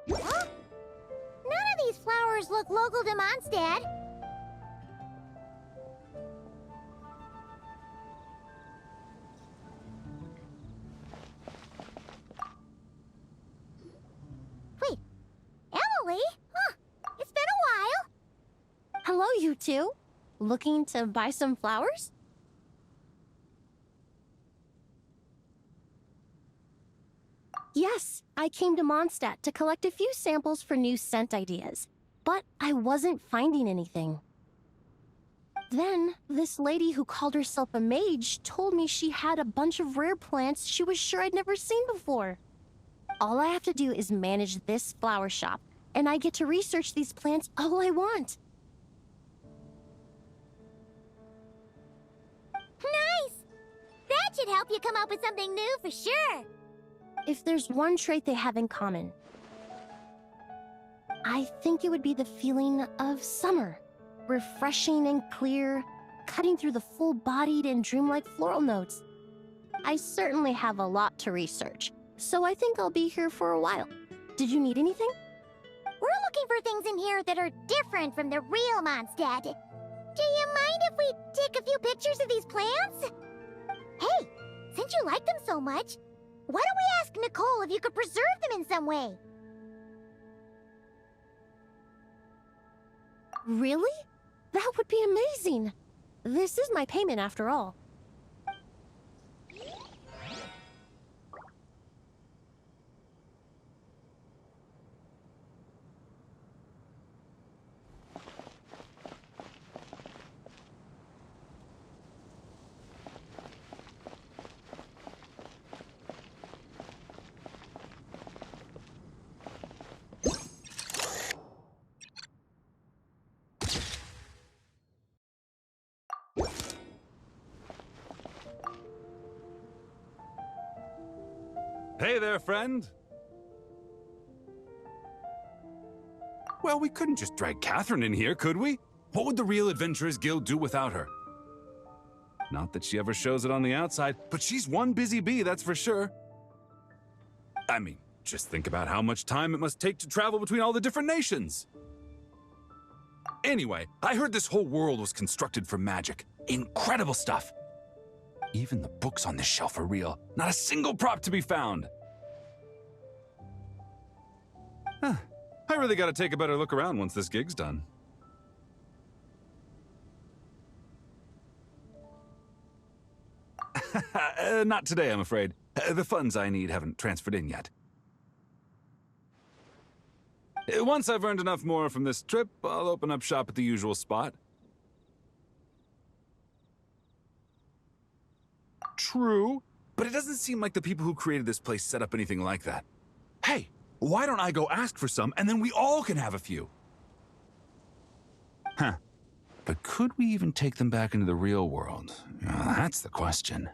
Huh? None of these flowers look local to Mondstadt. Wait, Emily? Huh, it's been a while. Hello, you two. Looking to buy some flowers? Yes, I came to Mondstadt to collect a few samples for new scent ideas, but I wasn't finding anything. Then, this lady who called herself a mage told me she had a bunch of rare plants she was sure I'd never seen before. All I have to do is manage this flower shop, and I get to research these plants all I want. Nice! That should help you come up with something new for sure. If there's one trait they have in common, I think it would be the feeling of summer. Refreshing and clear, cutting through the full-bodied and dreamlike floral notes. I certainly have a lot to research, so I think I'll be here for a while. Did you need anything? We're looking for things in here that are different from the real Mondstadt. Do you mind if we take a few pictures of these plants? Hey, since you like them so much, why don't we ask Nicole if you could preserve them in some way? Really? That would be amazing. This is my payment after all. Hey there, friend! Well, we couldn't just drag Catherine in here, could we? What would the Real Adventurers Guild do without her? Not that she ever shows it on the outside, but she's one busy bee, that's for sure. I mean, just think about how much time it must take to travel between all the different nations. Anyway, I heard this whole world was constructed for magic. Incredible stuff! Even the books on this shelf are real. Not a single prop to be found. Huh. I really gotta take a better look around once this gig's done. Not today, I'm afraid. The funds I need haven't transferred in yet. Once I've earned enough more from this trip, I'll open up shop at the usual spot. True, but it doesn't seem like the people who created this place set up anything like that. Hey, why don't I go ask for some, and then we all can have a few? Huh. But could we even take them back into the real world? That's the question.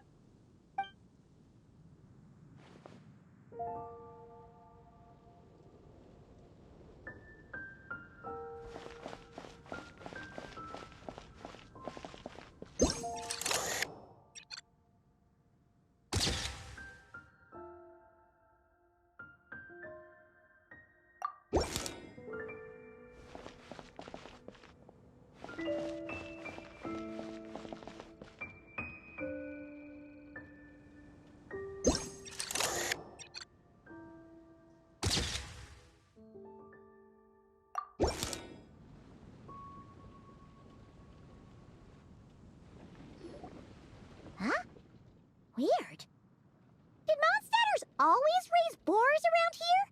pictures around here?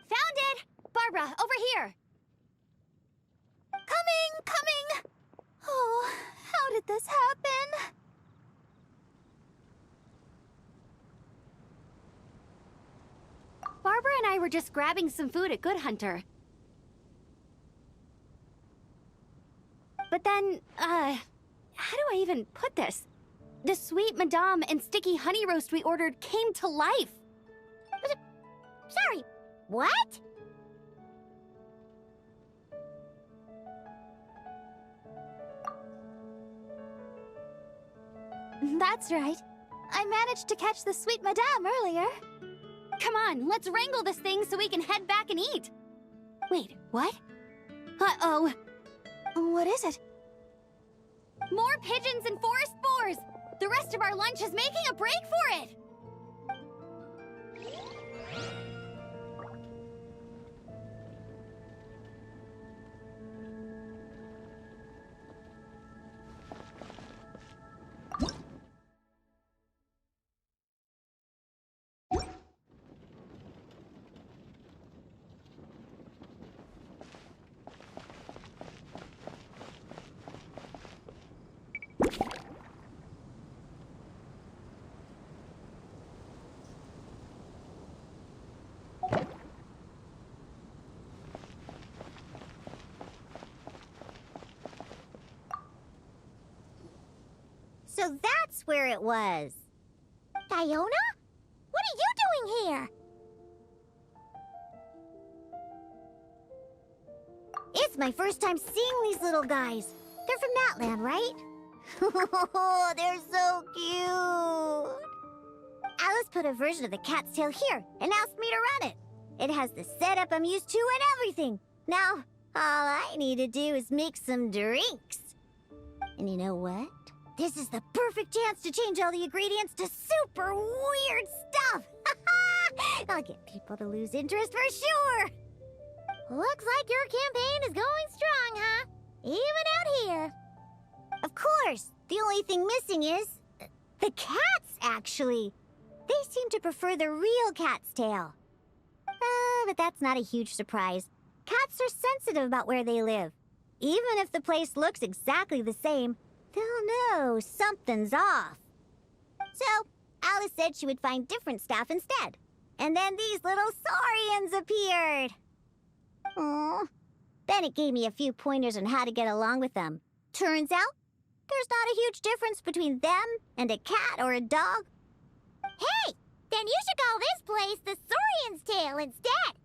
Found it! Barbara, over here! Coming! Oh, how did this happen? Barbara and I were just grabbing some food at Good Hunter. But then, how do I even put this? The sweet madame and sticky honey roast we ordered came to life. Sorry, what? That's right. I managed to catch the sweet madame earlier. Come on, let's wrangle this thing so we can head back and eat. Wait, what? Uh-oh. What is it? More pigeons and forest boars! The rest of our lunch is making a break for it! So that's where it was. Fiona? What are you doing here? It's my first time seeing these little guys. They're from that land, right? Oh, they're so cute. Alice put a version of the cat's tail here and asked me to run it. It has the setup I'm used to and everything. Now, all I need to do is make some drinks. And you know what? This is the perfect chance to change all the ingredients to super weird stuff! I'll get people to lose interest for sure! Looks like your campaign is going strong, huh? Even out here. Of course! The only thing missing is... the cats, actually. They seem to prefer the real cat's tail. But that's not a huge surprise. Cats are sensitive about where they live. Even if the place looks exactly the same, they'll know something's off. So, Alice said she would find different staff instead. And then these little saurians appeared. Aww. Bennett gave me a few pointers on how to get along with them. Turns out, there's not a huge difference between them and a cat or a dog. Hey! Then you should call this place the Saurian's Tail instead!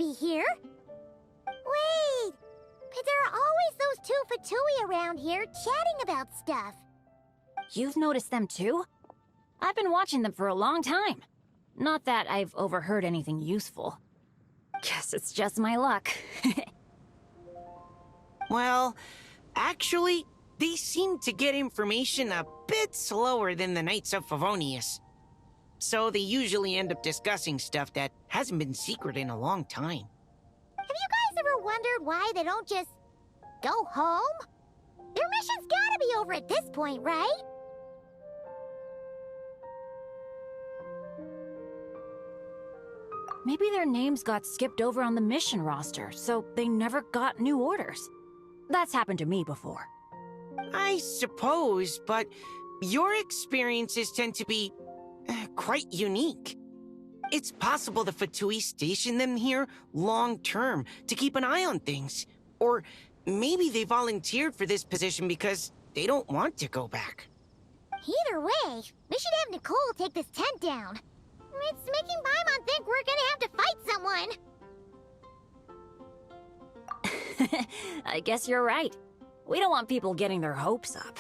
be here. Wait, but there are always those two Fatui around here chatting about stuff. You've noticed them too? I've been watching them for a long time. Not that I've overheard anything useful. Guess it's just my luck. Well, actually, they seem to get information a bit slower than the Knights of Favonius. So they usually end up discussing stuff that hasn't been secret in a long time. Have you guys ever wondered why they don't just go home? Their mission's gotta be over at this point, right? Maybe their names got skipped over on the mission roster, so they never got new orders. That's happened to me before. I suppose, but your experiences tend to be quite unique. It's possible the Fatui stationed them here long-term to keep an eye on things. Or maybe they volunteered for this position because they don't want to go back. Either way, we should have Nicole take this tent down. It's making Paimon think we're gonna have to fight someone. I guess you're right. We don't want people getting their hopes up.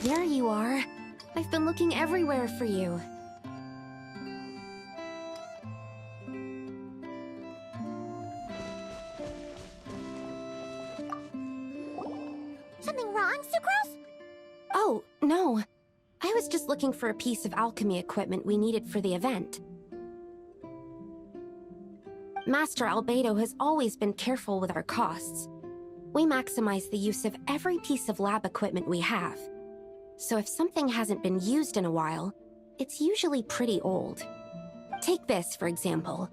There you are. I've been looking everywhere for you. Something wrong, Sucrose? Oh, no. I was just looking for a piece of alchemy equipment we needed for the event. Master Albedo has always been careful with our costs. We maximize the use of every piece of lab equipment we have. So if something hasn't been used in a while, it's usually pretty old. Take this, for example.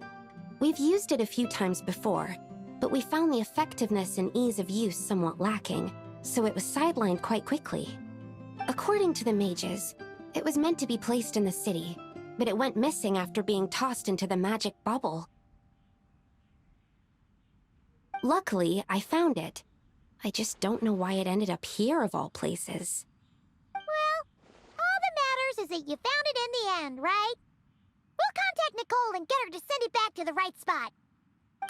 We've used it a few times before, but we found the effectiveness and ease of use somewhat lacking, so it was sidelined quite quickly. According to the mages, it was meant to be placed in the city, but it went missing after being tossed into the magic bubble. Luckily, I found it. I just don't know why it ended up here of all places. Well, all that matters is that you found it in the end, right? We'll contact Nicole and get her to send it back to the right spot.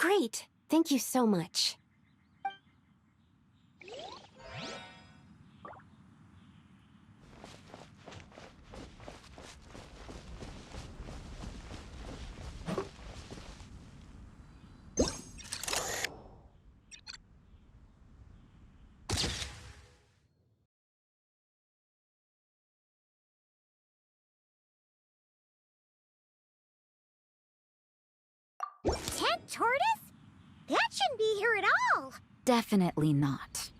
Great. Thank you so much. Tent tortoise? That shouldn't be here at all. Definitely not.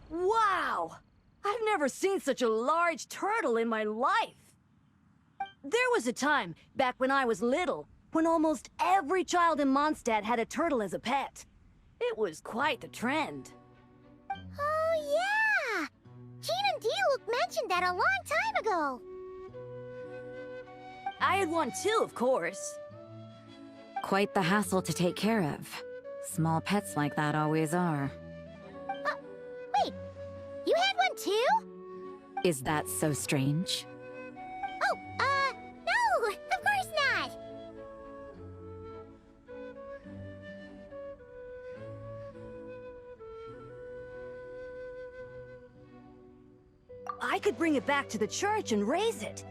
Wow! I've never seen such a large turtle in my life. There was a time, back when I was little, when almost every child in Mondstadt had a turtle as a pet. It was quite the trend. Oh, yeah! Gene and D-Luke mentioned that a long time ago. I had one too, of course. Quite the hassle to take care of. Small pets like that always are. Wait, you had one too? Is that so strange? Oh, no, of course not. I could bring it back to the church and raise it.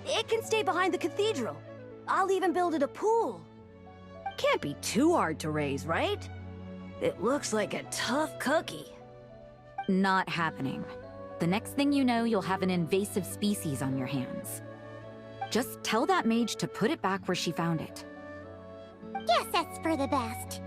It can stay behind the cathedral. I'll even build it a pool. Can't be too hard to raise, right? It looks like a tough cookie. Not happening. The next thing you know, you'll have an invasive species on your hands. Just tell that mage to put it back where she found it. Guess that's for the best.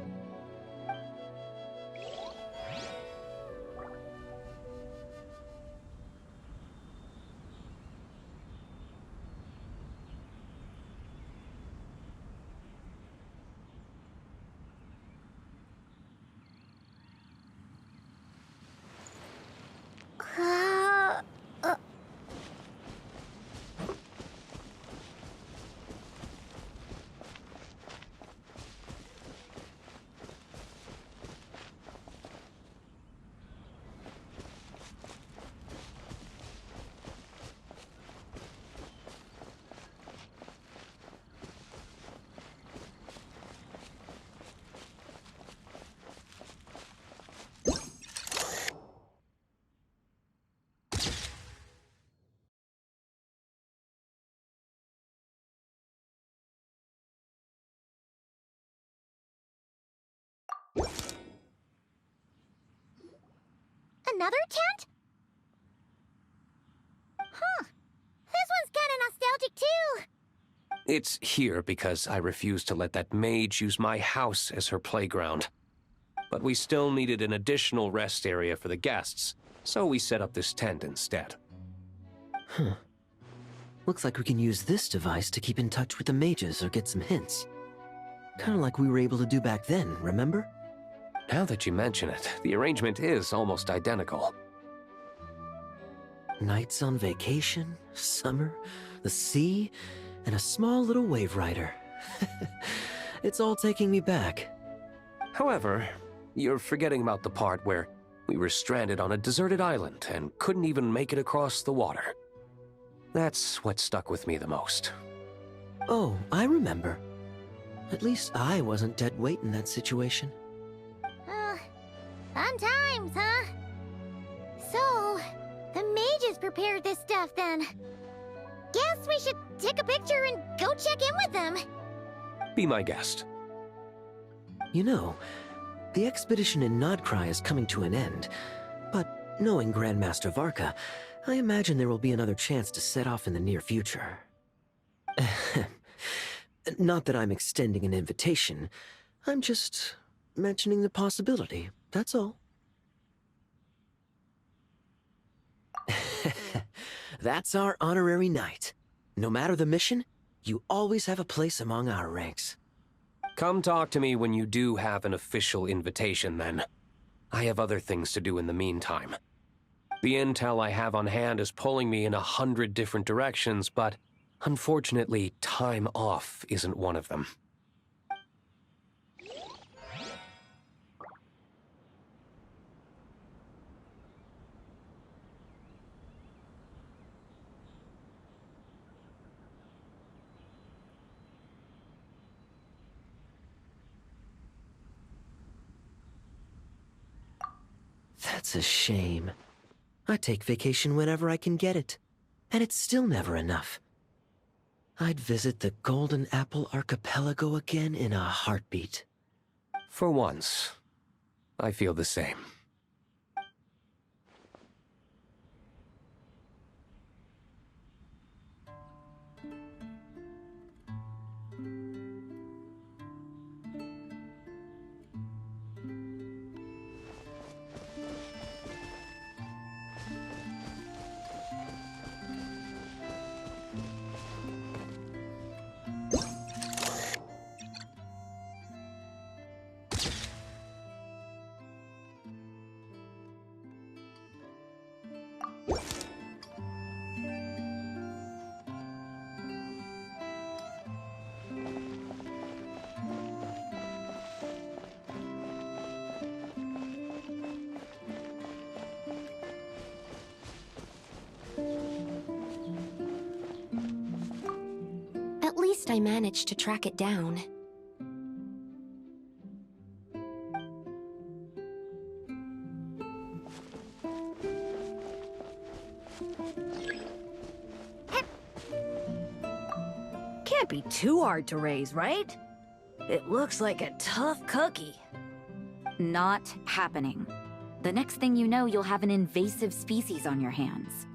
Another tent? Huh. This one's kinda nostalgic too. It's here because I refused to let that mage use my house as her playground. But we still needed an additional rest area for the guests, so we set up this tent instead. Huh. Looks like we can use this device to keep in touch with the mages or get some hints. Kinda like we were able to do back then, remember? Now that you mention it, the arrangement is almost identical. Nights on vacation, summer, the sea, and a small little wave rider. It's all taking me back. However, you're forgetting about the part where we were stranded on a deserted island and couldn't even make it across the water. That's what stuck with me the most. Oh, I remember. At least I wasn't dead weight in that situation. Fun times, huh? So, the mages prepared this stuff then. Guess we should take a picture and go check in with them. Be my guest. You know, the expedition in Nodcry is coming to an end, but knowing Grandmaster Varka, I imagine there will be another chance to set off in the near future. Not that I'm extending an invitation, I'm just mentioning the possibility, that's all. That's our honorary knight. No matter the mission, you always have a place among our ranks. Come talk to me when you do have an official invitation, then. I have other things to do in the meantime. The intel I have on hand is pulling me in 100 different directions, but unfortunately, time off isn't one of them. That's a shame. I take vacation whenever I can get it, and it's still never enough. I'd visit the Golden Apple Archipelago again in a heartbeat. For once, I feel the same. least I managed to track it down. Can't be too hard to raise, right? It looks like a tough cookie. Not happening. The next thing you know, you'll have an invasive species on your hands.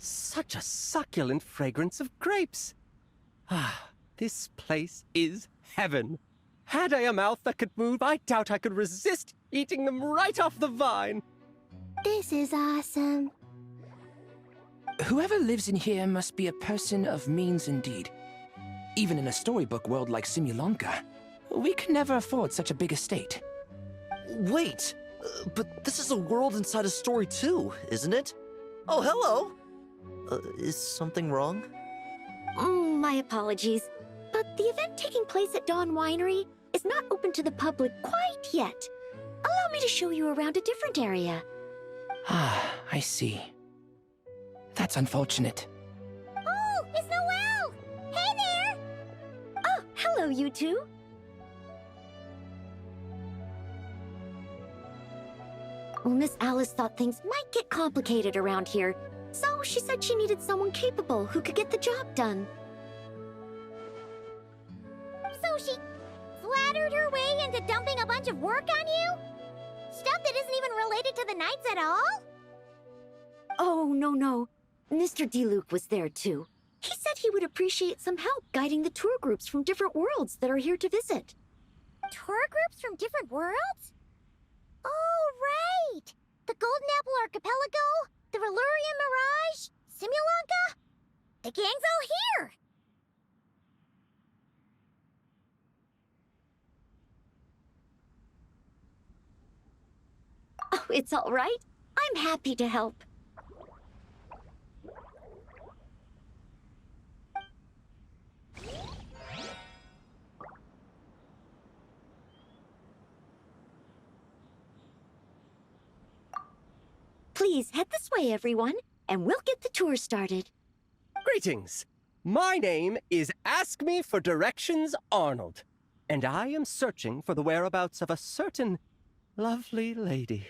Such a succulent fragrance of grapes. Ah, this place is heaven. Had I a mouth that could move, I doubt I could resist eating them right off the vine. This is awesome. Whoever lives in here must be a person of means indeed. Even in a storybook world like Simulanka, we could never afford such a big estate. Wait, but this is a world inside a story too, isn't it? Oh, hello! Is something wrong? My apologies, but the event taking place at Dawn Winery is not open to the public quite yet. Allow me to show you around a different area. Ah, I see. That's unfortunate. Oh, it's Noelle! Hey there! Oh, hello, you two. Well, Miss Alice thought things might get complicated around here, so she said she needed someone capable who could get the job done. So she flattered her way into dumping a bunch of work on you? Stuff that isn't even related to the Knights at all? Oh, no. Mr. DeLuke was there too. He said he would appreciate some help guiding the tour groups from different worlds that are here to visit. Tour groups from different worlds? Oh, right! The Golden Apple Archipelago, the Valurian Mirage, Simulanka. The gang's all here! Oh, it's all right. I'm happy to help. Please head this way, everyone, and we'll get the tour started. Greetings. My name is Ask Me for Directions Arnold, and I am searching for the whereabouts of a certain lovely lady.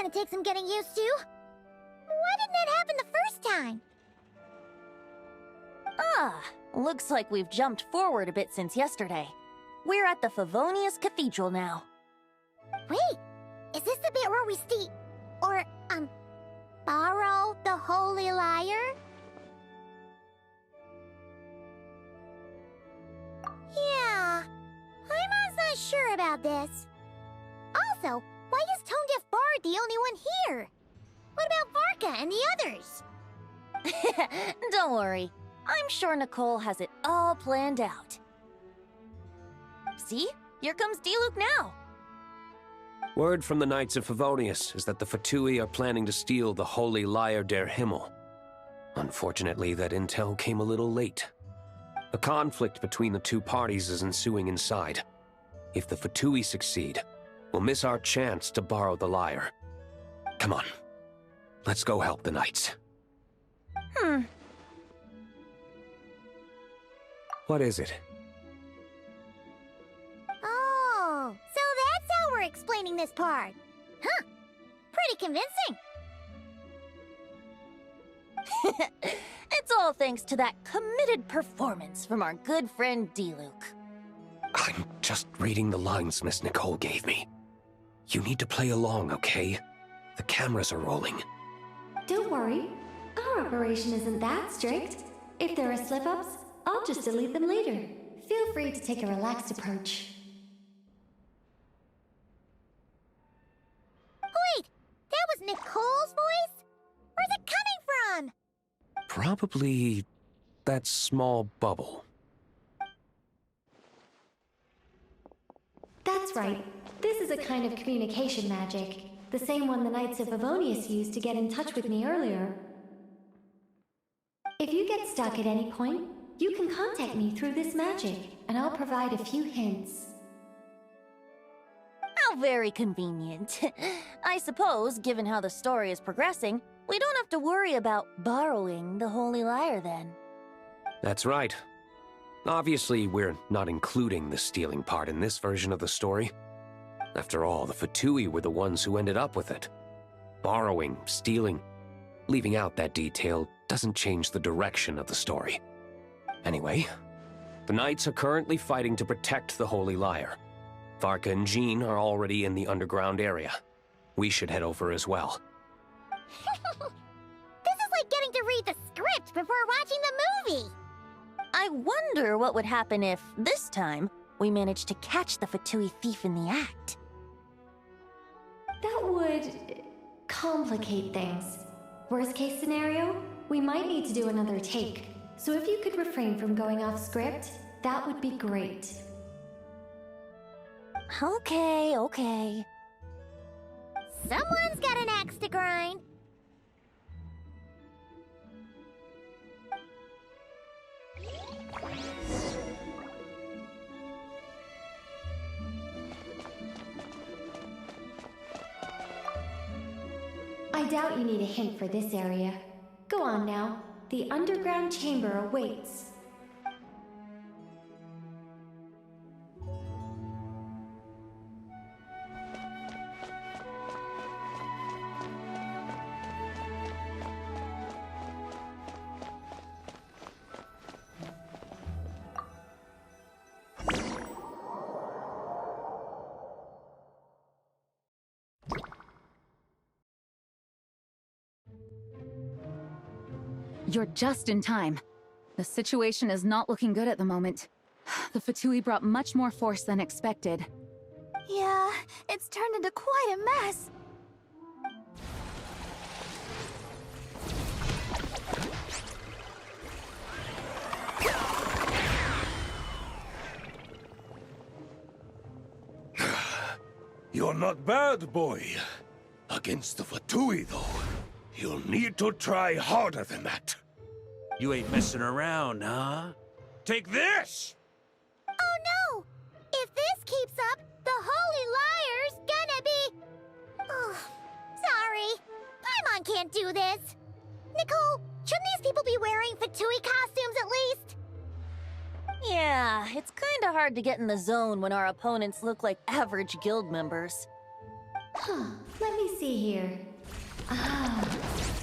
gonna take some getting used to. Why didn't that happen the first time? Ah, looks like we've jumped forward a bit since yesterday. We're at the Favonius Cathedral now. Wait, is this the bit where we borrow the Holy Lyre? Yeah, I'm not sure about this. Also, why is Tone Deaf Bard the only one here? What about Varka and the others? Don't worry. I'm sure Nicole has it all planned out. See? Here comes Diluc now. Word from the Knights of Favonius is that the Fatui are planning to steal the Holy Lyre der Himmel. Unfortunately, that intel came a little late. A conflict between the two parties is ensuing inside. If the Fatui succeed, we'll miss our chance to borrow the lyre. Come on. Let's go help the Knights. What is it? Oh, so that's how we're explaining this part. Huh. Pretty convincing. It's all thanks to that committed performance from our good friend Diluc. I'm just reading the lines Miss Nicole gave me. You need to play along, okay? The cameras are rolling. Don't worry. Our operation isn't that strict. If there are slip-ups, I'll just delete them later. Feel free to take a relaxed approach. Wait, that was Nicole's voice? Where's it coming from? Probably that small bubble. That's right. This is a kind of communication magic. The same one the Knights of Favonius used to get in touch with me earlier. If you get stuck at any point, you can contact me through this magic, and I'll provide a few hints. How very convenient. I suppose, given how the story is progressing, we don't have to worry about borrowing the Holy Lyre then. That's right. Obviously, we're not including the stealing part in this version of the story. After all, the Fatui were the ones who ended up with it. Borrowing, stealing, leaving out that detail doesn't change the direction of the story. Anyway, the Knights are currently fighting to protect the Holy Lyre. Varka and Jean are already in the underground area. We should head over as well. This is like getting to read the script before watching the movie. I wonder what would happen if, this time, we managed to catch the Fatui thief in the act. That would complicate things. Worst case scenario, we might need to do another take. So if you could refrain from going off script, that would be great. Okay. Someone's got an axe to grind. I doubt you need a hint for this area. Go on now. The underground chamber awaits. You're just in time. The situation is not looking good at the moment. The Fatui brought much more force than expected. Yeah, it's turned into quite a mess. You're not bad, boy. Against the Fatui, though, you'll need to try harder than that. You ain't messing around, huh? Take this! Oh no! If this keeps up, the Holy Lyre's gonna be... Oh, sorry. Paimon can't do this. Nicole, shouldn't these people be wearing Fatui costumes at least? Yeah, it's kinda hard to get in the zone when our opponents look like average guild members. Let me see here. Ah,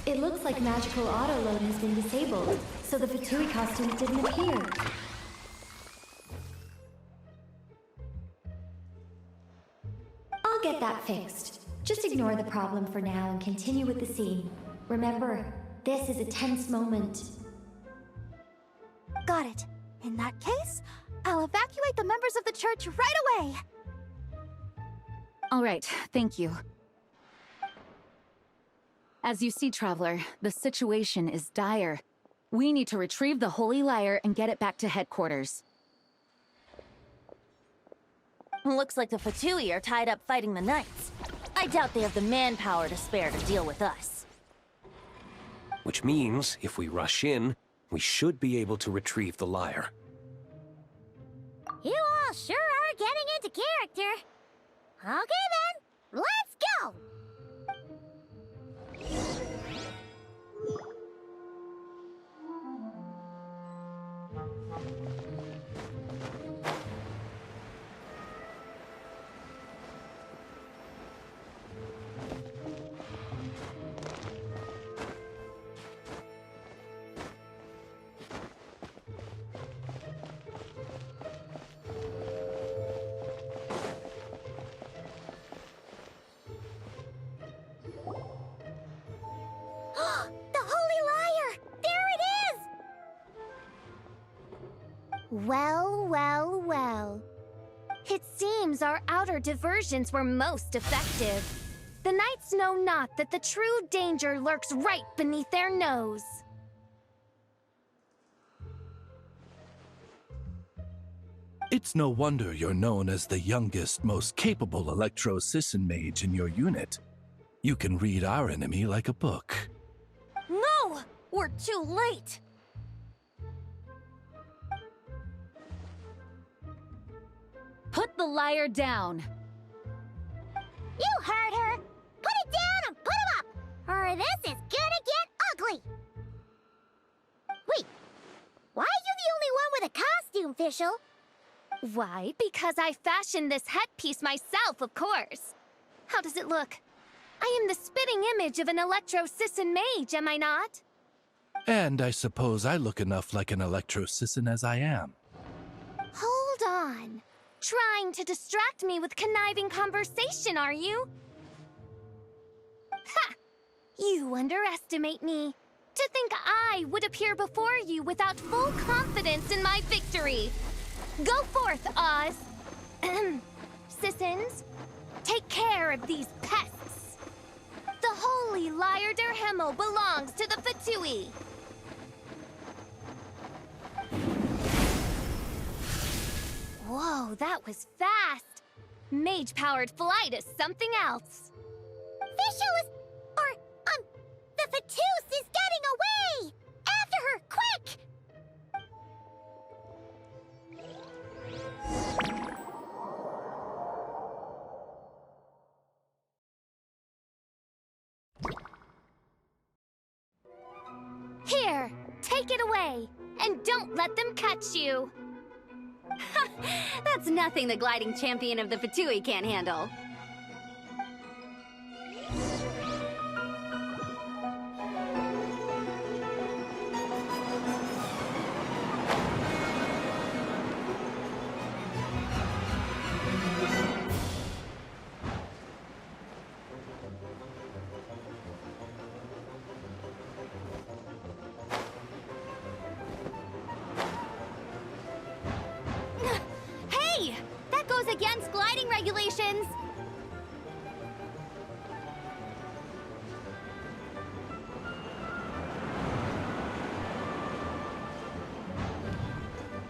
it looks like magical autoload has been disabled, so the Fatui costumes didn't appear. I'll get that fixed. Just ignore the problem for now and continue with the scene. Remember, this is a tense moment. Got it. In that case, I'll evacuate the members of the church right away. All right, thank you. As you see, Traveler, the situation is dire. We need to retrieve the Holy Lyre and get it back to headquarters. Looks like the Fatui are tied up fighting the Knights. I doubt they have the manpower to spare to deal with us. Which means, if we rush in, we should be able to retrieve the lyre. You all sure are getting into character. Okay then, let's go! Well, well, well. It seems our outer diversions were most effective. The Knights know not that the true danger lurks right beneath their nose. It's no wonder you're known as the youngest, most capable Electro-Sisson mage in your unit. You can read our enemy like a book. No! We're too late! Put the lyre down! You heard her! Put it down and put him up! Or this is gonna get ugly! Wait, why are you the only one with a costume, Fischl? Why? Because I fashioned this headpiece myself, of course. How does it look? I am the spitting image of an Electro-Sisson mage, am I not? And I suppose I look enough like an Electro-Sisson as I am. Hold on. Trying to distract me with conniving conversation, are you? Ha! You underestimate me. To think I would appear before you without full confidence in my victory. Go forth, Oz. Sissons, take care of these pests. The holy Lyre der Himmel belongs to the Fatui. Whoa, that was fast. Mage-powered flight is something else. Fischl is... the Fatus is getting away! After her, quick! Here, take it away, and don't let them catch you. That's nothing the gliding champion of the Fatui can't handle. Against gliding regulations!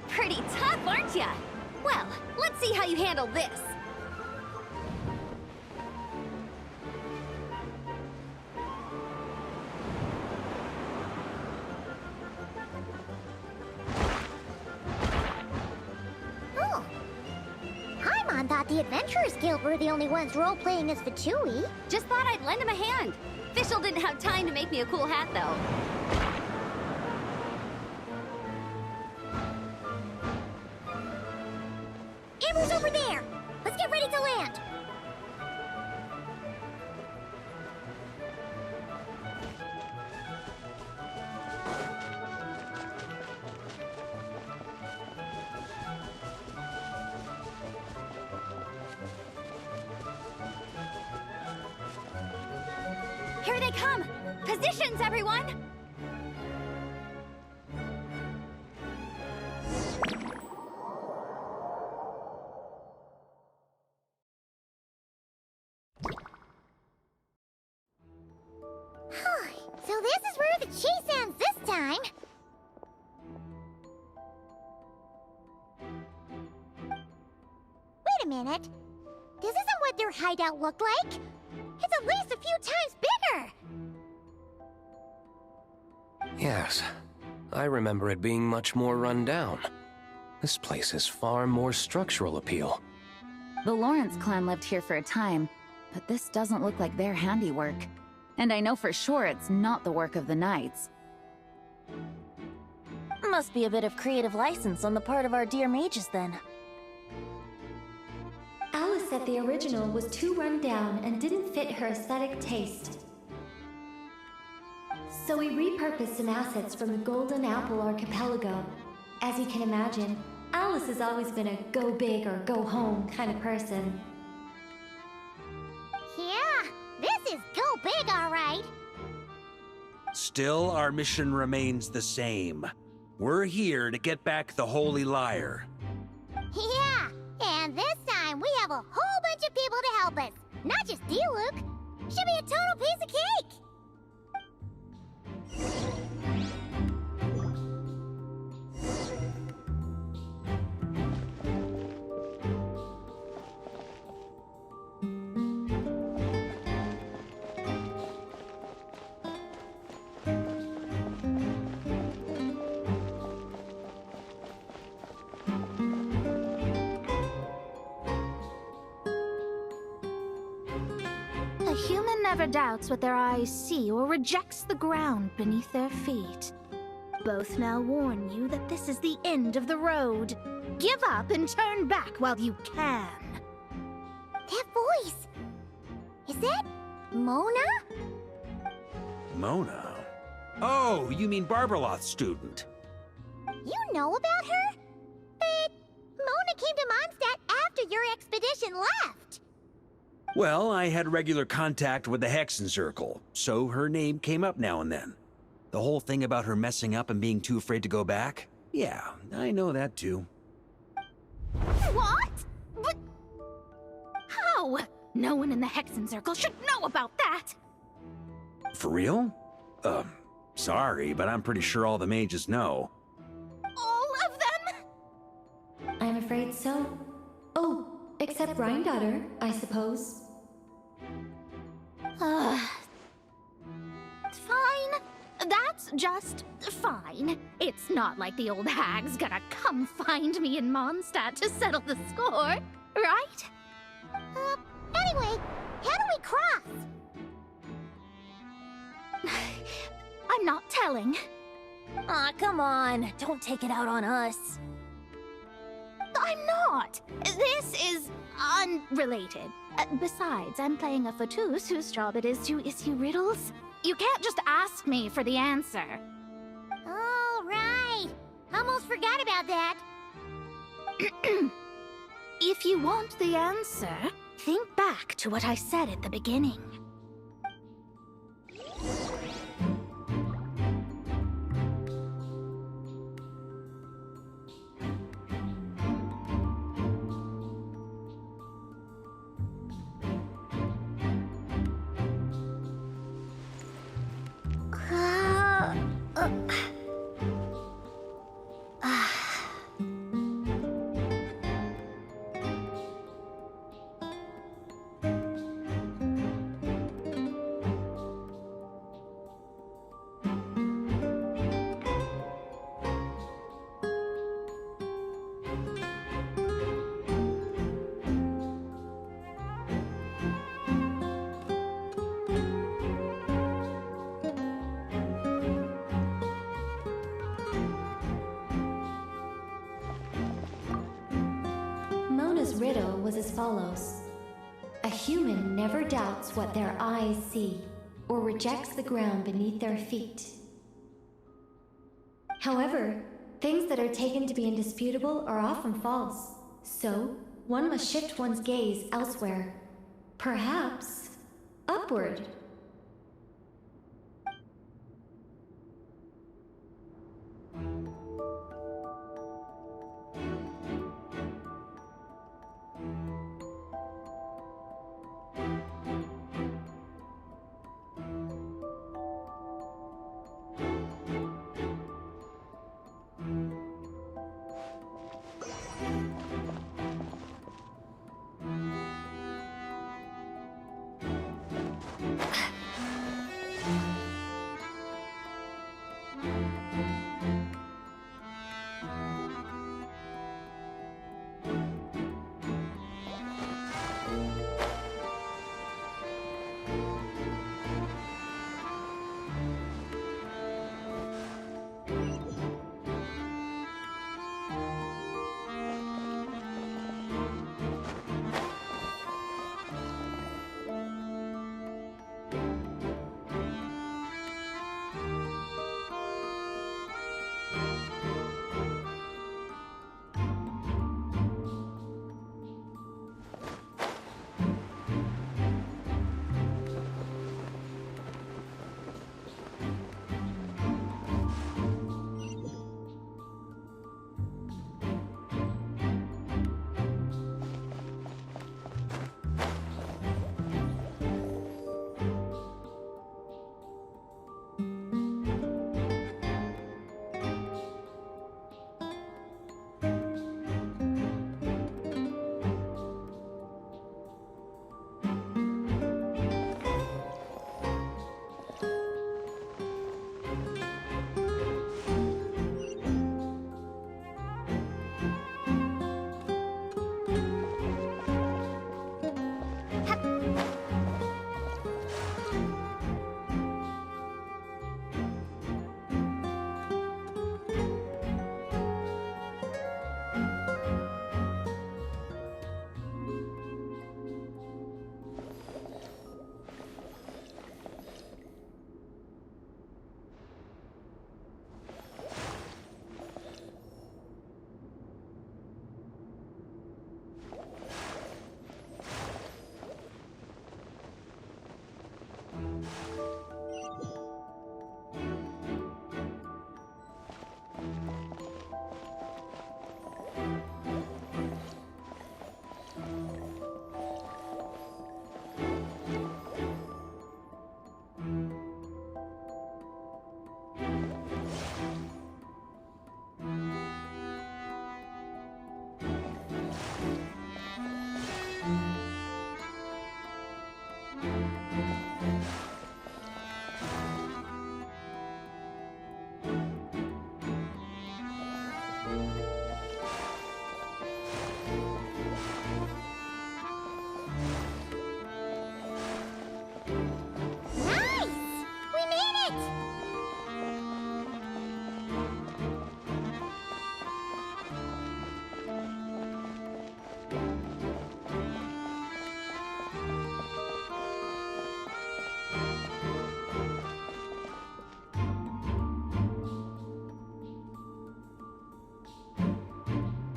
Pretty tough, aren't ya? Well, let's see how you handle this. Thought the Adventurers Guild were the only ones role-playing as Fatui. Just thought I'd lend him a hand. Fischl didn't have time to make me a cool hat, though. Amber's over there! Let's get ready to land! Here they come! Positions, everyone! So this is where the chase ends this time. Wait a minute. This isn't what their hideout looked like. It's at least a few times bigger. Yes, I remember it being much more run down. This place has far more structural appeal. The Lawrence clan lived here for a time, but this doesn't look like their handiwork. And I know for sure it's not the work of the Knights. Must be a bit of creative license on the part of our dear mages then. Alice said the original was too run down and didn't fit her aesthetic taste. So we repurposed some assets from the Golden Apple Archipelago. As you can imagine, Alice has always been a go big or go home kind of person. Yeah, this is go big, all right. Still, our mission remains the same. We're here to get back the Holy Lyre. Yeah, and this time we have a whole bunch of people to help us. Not just you, Luke. Should be a total piece of cake. A human never doubts what their eyes see or rejects the ground beneath their feet. Both now warn you that this is the end of the road. Give up and turn back while you can. That voice. Is that Mona? Mona? Oh, you mean Barbarloth's student. You know about her? But Mona came to Mondstadt after your expedition left. Well, I had regular contact with the Hexen Circle, so her name came up now and then. The whole thing about her messing up and being too afraid to go back? Yeah, I know that too. What? But how? No one in the Hexen Circle should know about that! For real? Sorry, but I'm pretty sure all the mages know. All of them? I'm afraid so. Oh, except Granddaughter, I suppose. Fine. That's just fine. It's not like the old hag's gonna come find me in Mondstadt to settle the score, right? Anyway, how do we cross? I'm not telling. Aw, come on. Don't take it out on us. I'm not. This is unrelated. Besides, I'm playing a fauteuil whose job it is to issue riddles. You can't just ask me for the answer. Oh, right. Almost forgot about that. If you want the answer, think back to what I said at the beginning. Mona's riddle was as follows. A human never doubts what their eyes see, or rejects the ground beneath their feet. However, things that are taken to be indisputable are often false. So, one must shift one's gaze elsewhere. Perhaps, upward. Nice! We made it!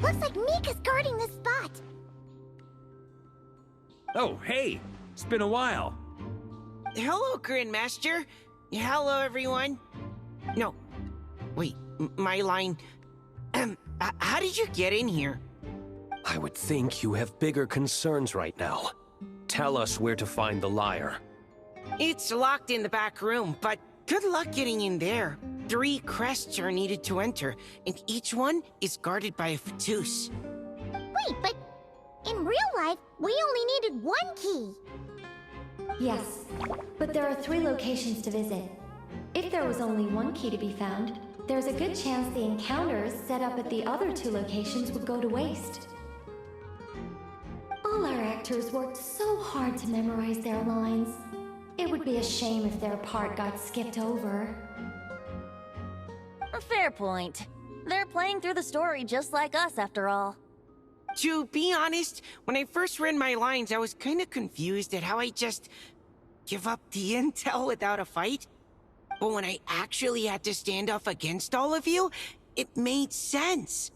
Looks like Mika's guarding this spot. Oh, hey! It's been a while. Hello, Grandmaster. Hello, everyone. No. Wait, my line. How did you get in here? I would think you have bigger concerns right now. Tell us where to find the lyre. It's locked in the back room, but good luck getting in there. 3 crests are needed to enter, and each one is guarded by a Fatous. Wait, but in real life, we only needed 1 key. Yes, but there are 3 locations to visit. If there was only 1 key to be found, there's a good chance the encounters set up at the other 2 locations would go to waste. All our actors worked so hard to memorize their lines. It would be a shame if their part got skipped over. A fair point. They're playing through the story just like us, after all. To be honest, when I first read my lines, I was kind of confused at how I just give up the intel without a fight. But when I actually had to stand up against all of you, it made sense.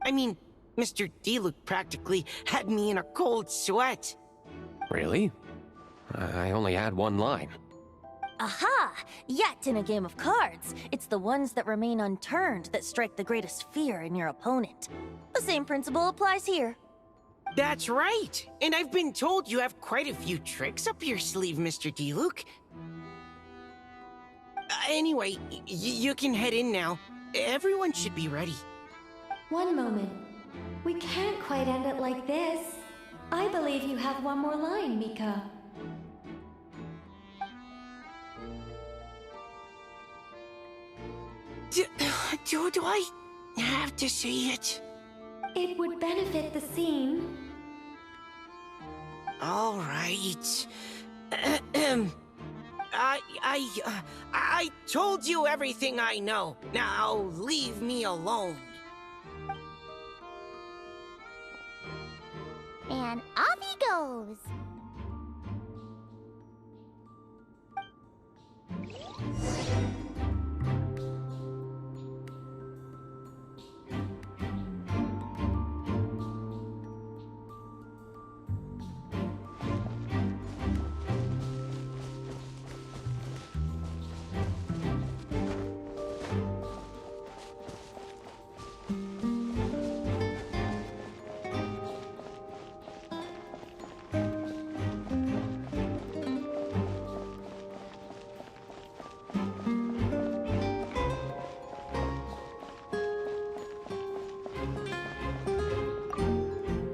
I mean, Mr. Diluc practically had me in a cold sweat. Really? I only had 1 line. Aha! Yet in a game of cards, it's the ones that remain unturned that strike the greatest fear in your opponent. The same principle applies here. That's right! And I've been told you have quite a few tricks up your sleeve, Mr. Diluc. Anyway, you can head in now. Everyone should be ready. One moment. We can't quite end it like this. I believe you have 1 more line, Mika. Do I have to say it? It would benefit the scene. All right. I told you everything I know. Now leave me alone. And off he goes.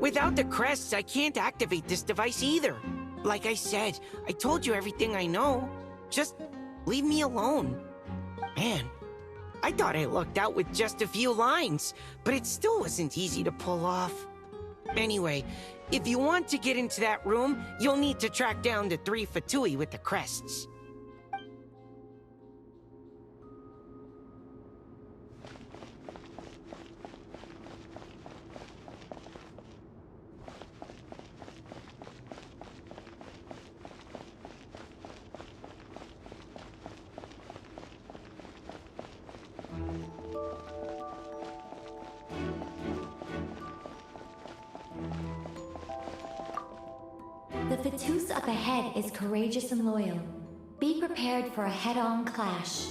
Without the crests, I can't activate this device either. Like I said, I told you everything I know. Just leave me alone. Man, I thought I lucked out with just a few lines, but it still wasn't easy to pull off. Anyway, if you want to get into that room, you'll need to track down the 3 Fatui with the crests. The Fatous up ahead is courageous and loyal. Be prepared for a head-on clash.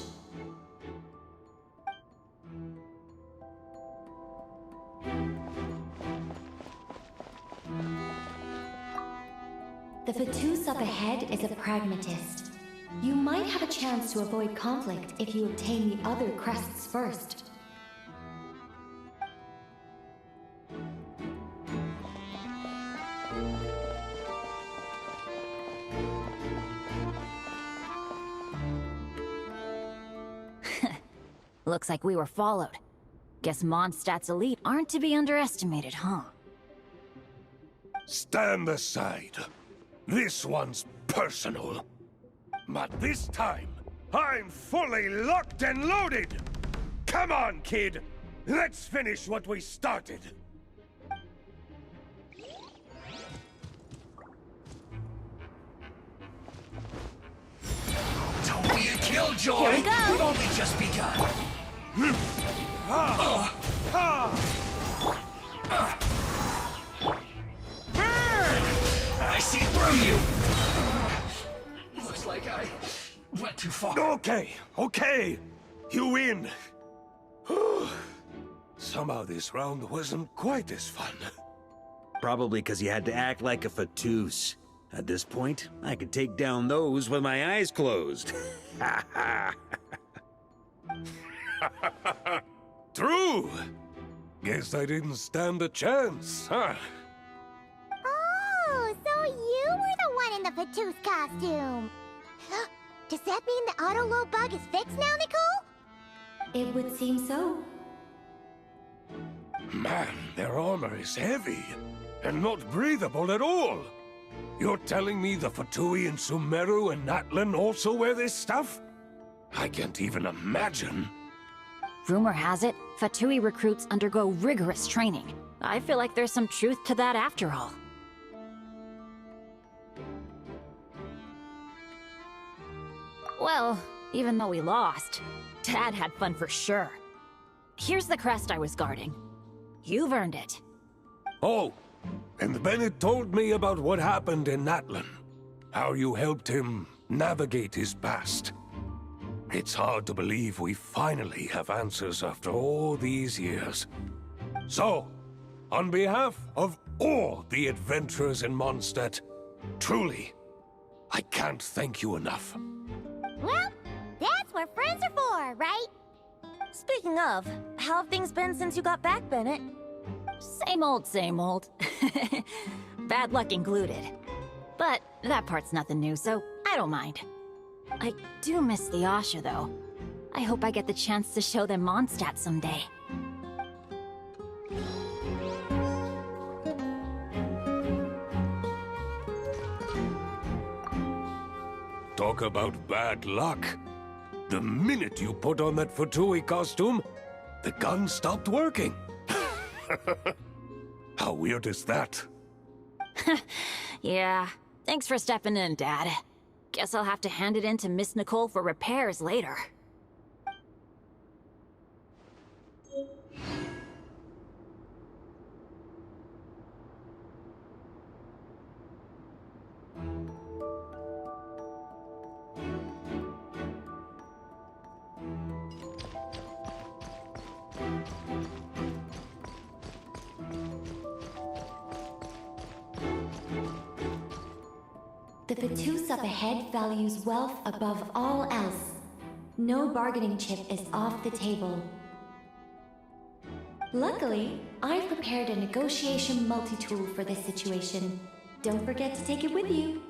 The Fatous up ahead is a pragmatist. You might have a chance to avoid conflict if you obtain the other crests first. Looks like we were followed. Guess Mondstadt's elite aren't to be underestimated, huh? Stand aside. This one's personal. But this time, I'm fully locked and loaded! Come on, kid! Let's finish what we started! Don't be a killjoy! Here we go. We've only just begun! I see through you! Looks like I went too far. Okay. You win. Somehow this round wasn't quite as fun. Probably because you had to act like a fatus. At this point, I could take down those with my eyes closed. True. Guess I didn't stand a chance, huh? Oh, so you were the one in the Fatous costume. Does that mean the auto-load bug is fixed now, Nicole? It would seem so. Man, their armor is heavy and not breathable at all. You're telling me the Fatui and Sumeru and Natlan also wear this stuff? I can't even imagine. Rumor has it, Fatui recruits undergo rigorous training. I feel like there's some truth to that after all. Well, even though we lost, Dad had fun for sure. Here's the crest I was guarding. You've earned it. Oh, and Bennett told me about what happened in Natlan. How you helped him navigate his past. It's hard to believe we finally have answers after all these years. So, on behalf of all the adventurers in Mondstadt, truly, I can't thank you enough. Well, that's what friends are for, right? Speaking of, how have things been since you got back, Bennett? Same old, same old. Bad luck included. But that part's nothing new, so I don't mind. I do miss the Asha, though. I hope I get the chance to show them Mondstadt someday. Talk about bad luck. The minute you put on that Fatui costume, the gun stopped working. How weird is that? Yeah, thanks for stepping in, Dad. Guess I'll have to hand it in to Miss Nicole for repairs later. The Fatous up ahead values wealth above all else. No bargaining chip is off the table. Luckily, I've prepared a negotiation multi-tool for this situation. Don't forget to take it with you.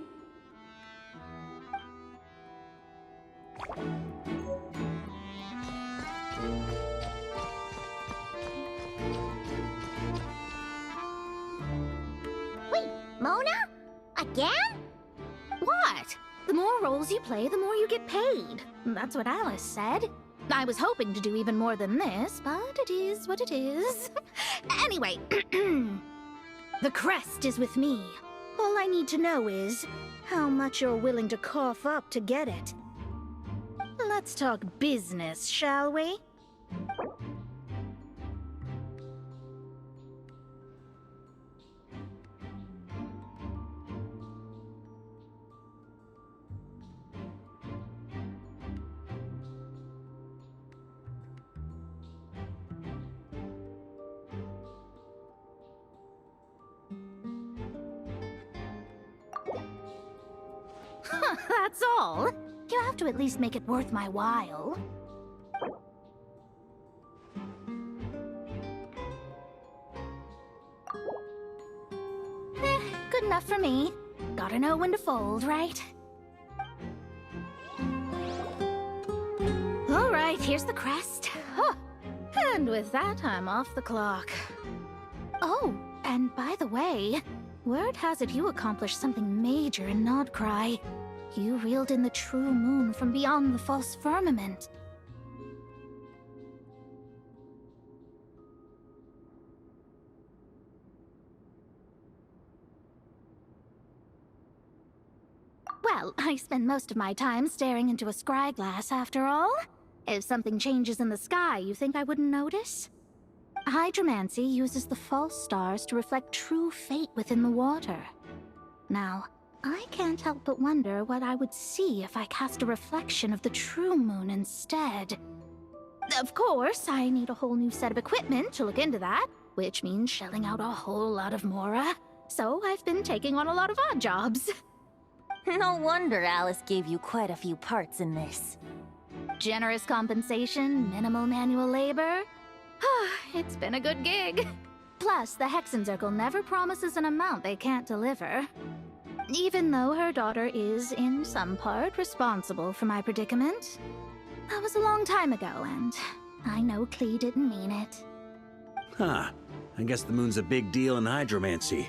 Wait, Mona? Again? What? The more roles you play, the more you get paid. That's what Alice said. I was hoping to do even more than this, but it is what it is. Anyway, the crest is with me. All I need to know is how much you're willing to cough up to get it. Let's talk business, shall we? That's all. You have to at least make it worth my while. Good enough for me. Gotta know when to fold, right? All right, here's the crest. Huh. And with that, I'm off the clock. Oh, and by the way, word has it you accomplished something major in Nodcry. You reeled in the true moon from beyond the false firmament. Well, I spend most of my time staring into a scry glass, after all. If something changes in the sky, you think I wouldn't notice? Hydromancy uses the false stars to reflect true fate within the water. Now, I can't help but wonder what I would see if I cast a reflection of the true moon instead. Of course, I need a whole new set of equipment to look into that, which means shelling out a whole lot of mora. So I've been taking on a lot of odd jobs. No wonder Alice gave you quite a few parts in this. Generous compensation, minimal manual labor. It's been a good gig. Plus, the Hexenzirkel never promises an amount they can't deliver. Even though her daughter is, in some part, responsible for my predicament. That was a long time ago, and I know Klee didn't mean it. Huh. I guess the moon's a big deal in hydromancy.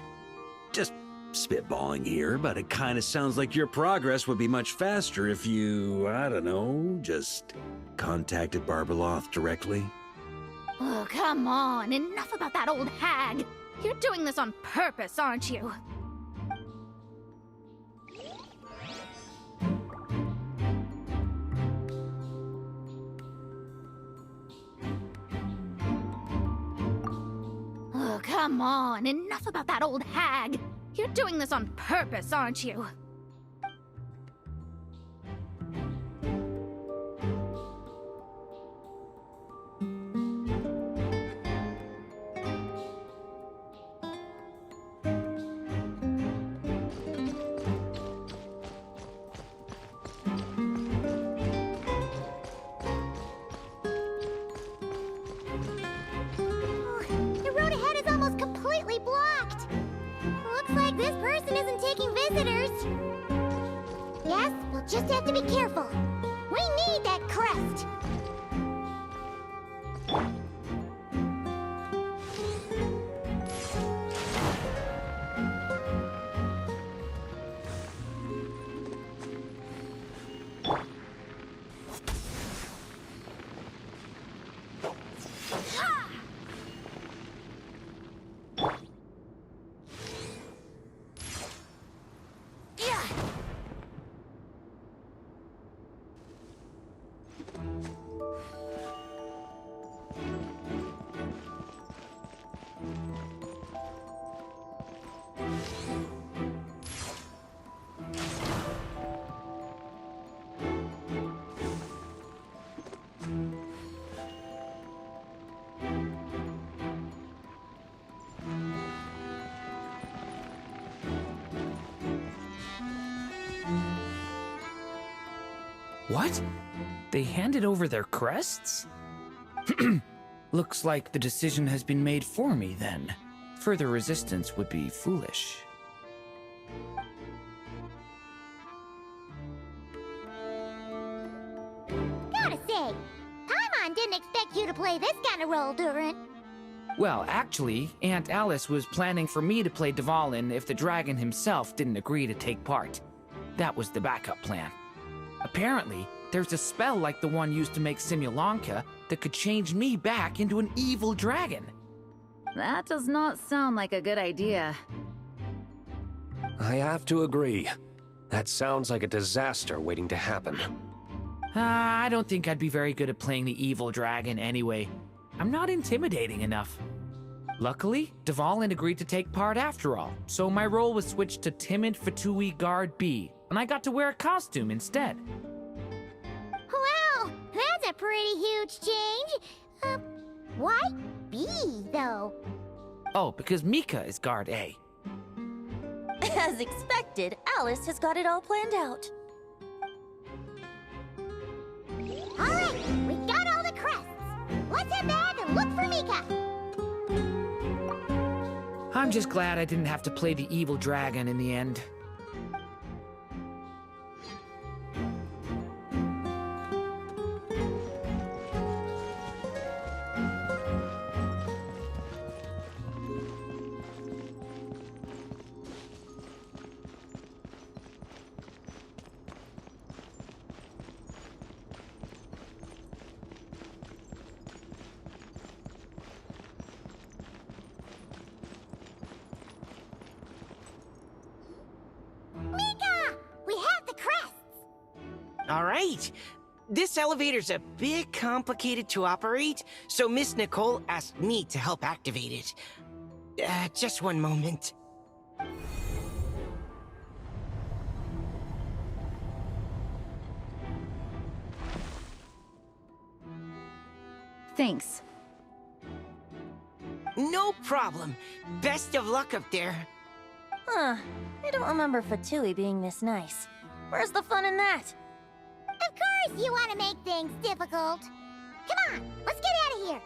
Just spitballing here, but it kind of sounds like your progress would be much faster if you, I don't know, just contacted Barbeloth directly. Oh, come on. Enough about that old hag. You're doing this on purpose, aren't you? Oh, come on. Enough about that old hag. You're doing this on purpose, aren't you? The road ahead is almost completely blocked. Looks like this person isn't taking visitors. Yes, we'll just have to be careful. We need that crest. What? They handed over their crests? Looks like the decision has been made for me, then. Further resistance would be foolish. Gotta say, Paimon didn't expect you to play this kind of role, Durin. Well, actually, Aunt Alice was planning for me to play Dvalin if the dragon himself didn't agree to take part. That was the backup plan. Apparently, there's a spell like the one used to make Simulanka that could change me back into an evil dragon. That does not sound like a good idea. I have to agree. That sounds like a disaster waiting to happen. I don't think I'd be very good at playing the evil dragon anyway. I'm not intimidating enough. Luckily, Dvalin agreed to take part after all, so my role was switched to Timid Fatui Guard B, and I got to wear a costume instead. Wow, that's a pretty huge change. Why B, though? Oh, because Mika is Guard A. As expected, Alice has got it all planned out. All right, we got all the crests. Let's head back and look for Mika. I'm just glad I didn't have to play the evil dragon in the end. All right. This elevator's a bit complicated to operate, so Miss Nicole asked me to help activate it. Just one moment. Thanks. No problem. Best of luck up there. Huh. I don't remember Fatui being this nice. Where's the fun in that? Of course you want to make things difficult. Come on, let's get out of here.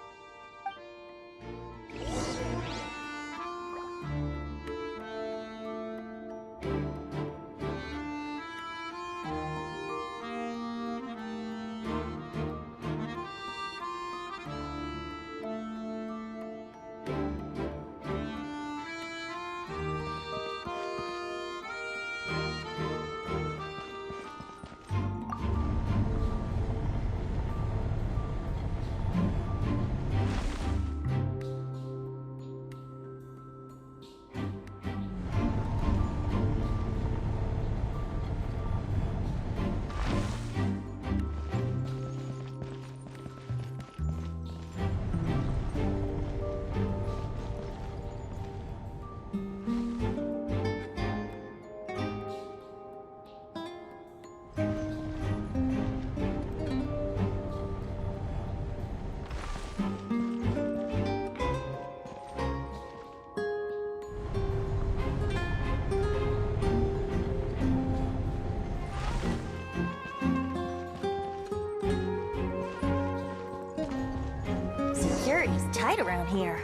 Security's tight around here.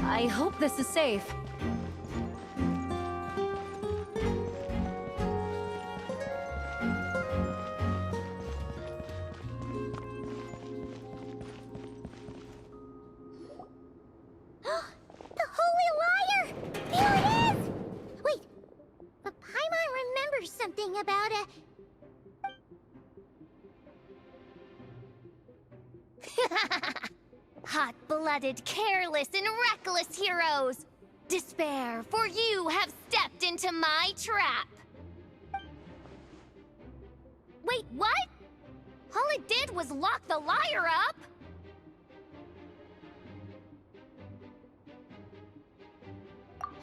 I hope this is safe. The Holy Liar! Here it is! Wait, but Paimon remembers something about a... Hot-blooded, careless, and reckless heroes! Despair, for you have stepped into my trap! Wait, what? All it did was lock the liar up?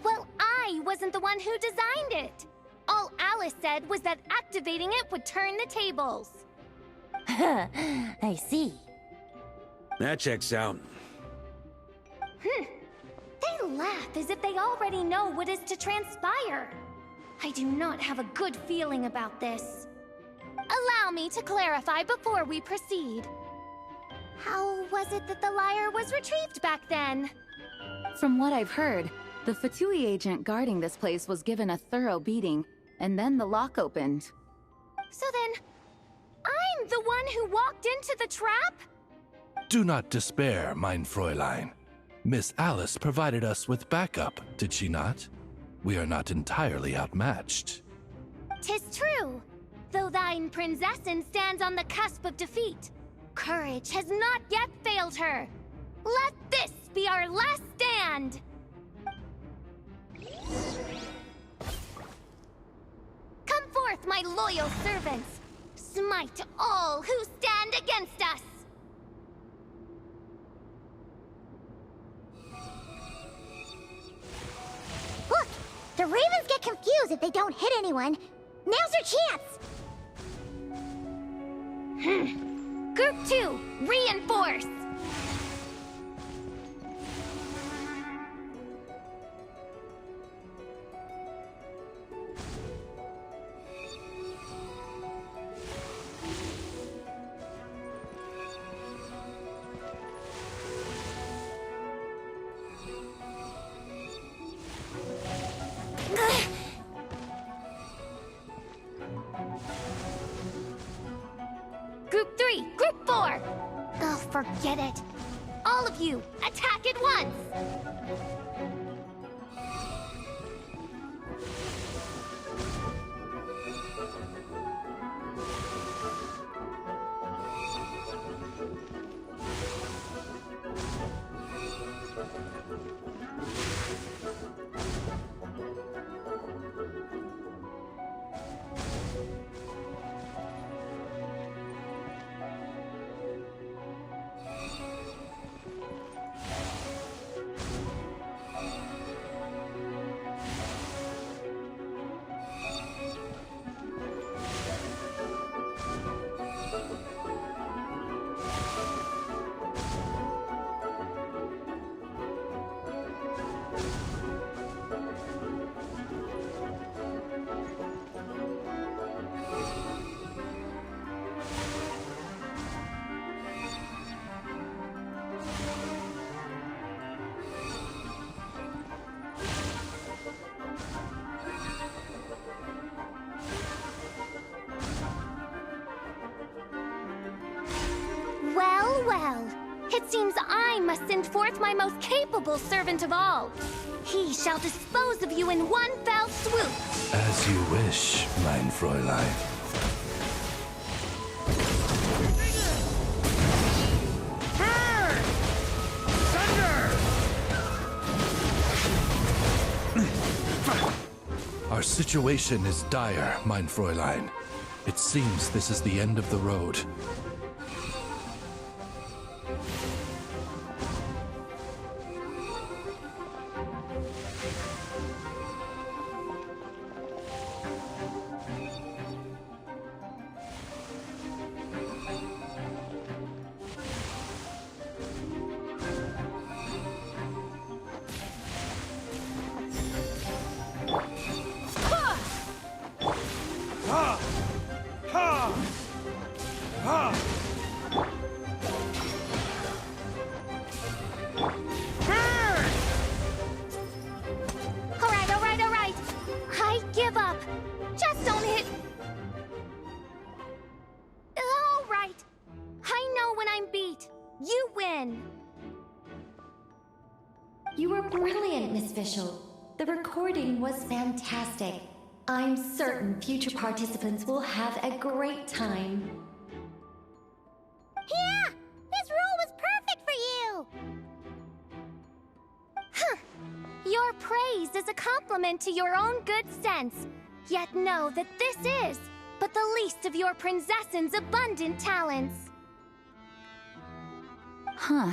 Well, I wasn't the one who designed it! All Alice said was that activating it would turn the tables. I see. That checks out. They laugh as if they already know what is to transpire. I do not have a good feeling about this. Allow me to clarify before we proceed. How was it that the liar was retrieved back then? From what I've heard, the Fatui agent guarding this place was given a thorough beating, and then the lock opened. So then, I'm the one who walked into the trap? Do not despair, mein Fräulein. Miss Alice provided us with backup, did she not? We are not entirely outmatched. 'Tis true. Though thine Prinzessin stands on the cusp of defeat, courage has not yet failed her. Let this be our last stand! Come forth, my loyal servants! Smite all who stand against us! Look! The Ravens get confused if they don't hit anyone. Now's their chance! Group 2, reinforce! Group 3, Group 4! Oh, forget it. All of you, attack at once! send forth my most capable servant of all. He shall dispose of you in one fell swoop. As you wish, mein Fräulein. Our situation is dire, mein Fräulein. It seems this is the end of the road. Alright. I give up. Just don't hit... Alright. I know when I'm beat. You win. You were brilliant, Miss Fischl. The recording was fantastic. I'm certain future participants will have a great time. Yeah! This role was perfect for you! Huh. Your praise is a compliment to your own good sense. Yet know that this is but the least of your princess's abundant talents. Huh.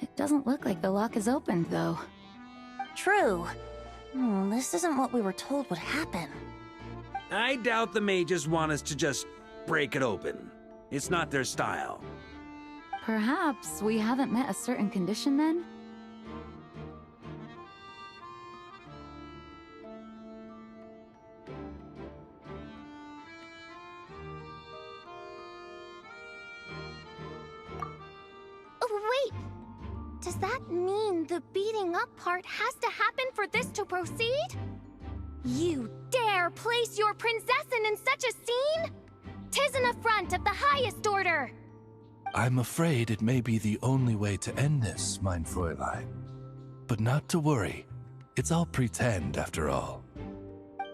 It doesn't look like the lock is opened, though. True. This isn't what we were told would happen. I doubt the mages want us to just break it open. It's not their style. Perhaps we haven't met a certain condition then? Oh, wait! Does that mean the beating up part has to happen for this to proceed? You dare place your princessin in such a scene? 'Tis an affront of the highest order! I'm afraid it may be the only way to end this, mein Fräulein. But not to worry. It's all pretend, after all.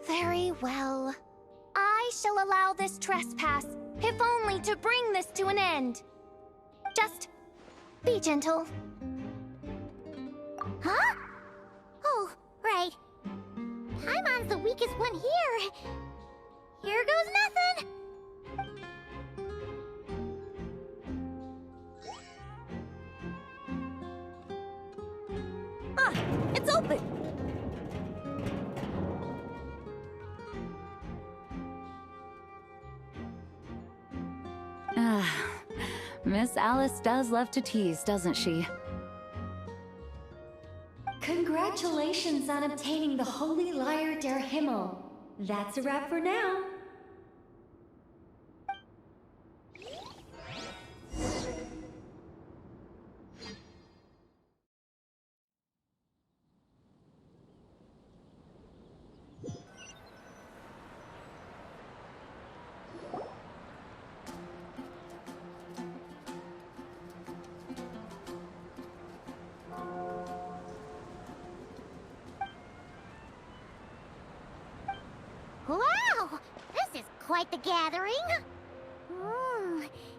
Very well. I shall allow this trespass, if only to bring this to an end. Just be gentle. Huh? Oh, right. Paimon's the weakest one here. Here goes nothing. Ah, it's open! Miss Alice does love to tease, doesn't she? Congratulations on obtaining the Holy Lyre der Himmel. That's a wrap for now. Wow! This is quite the gathering.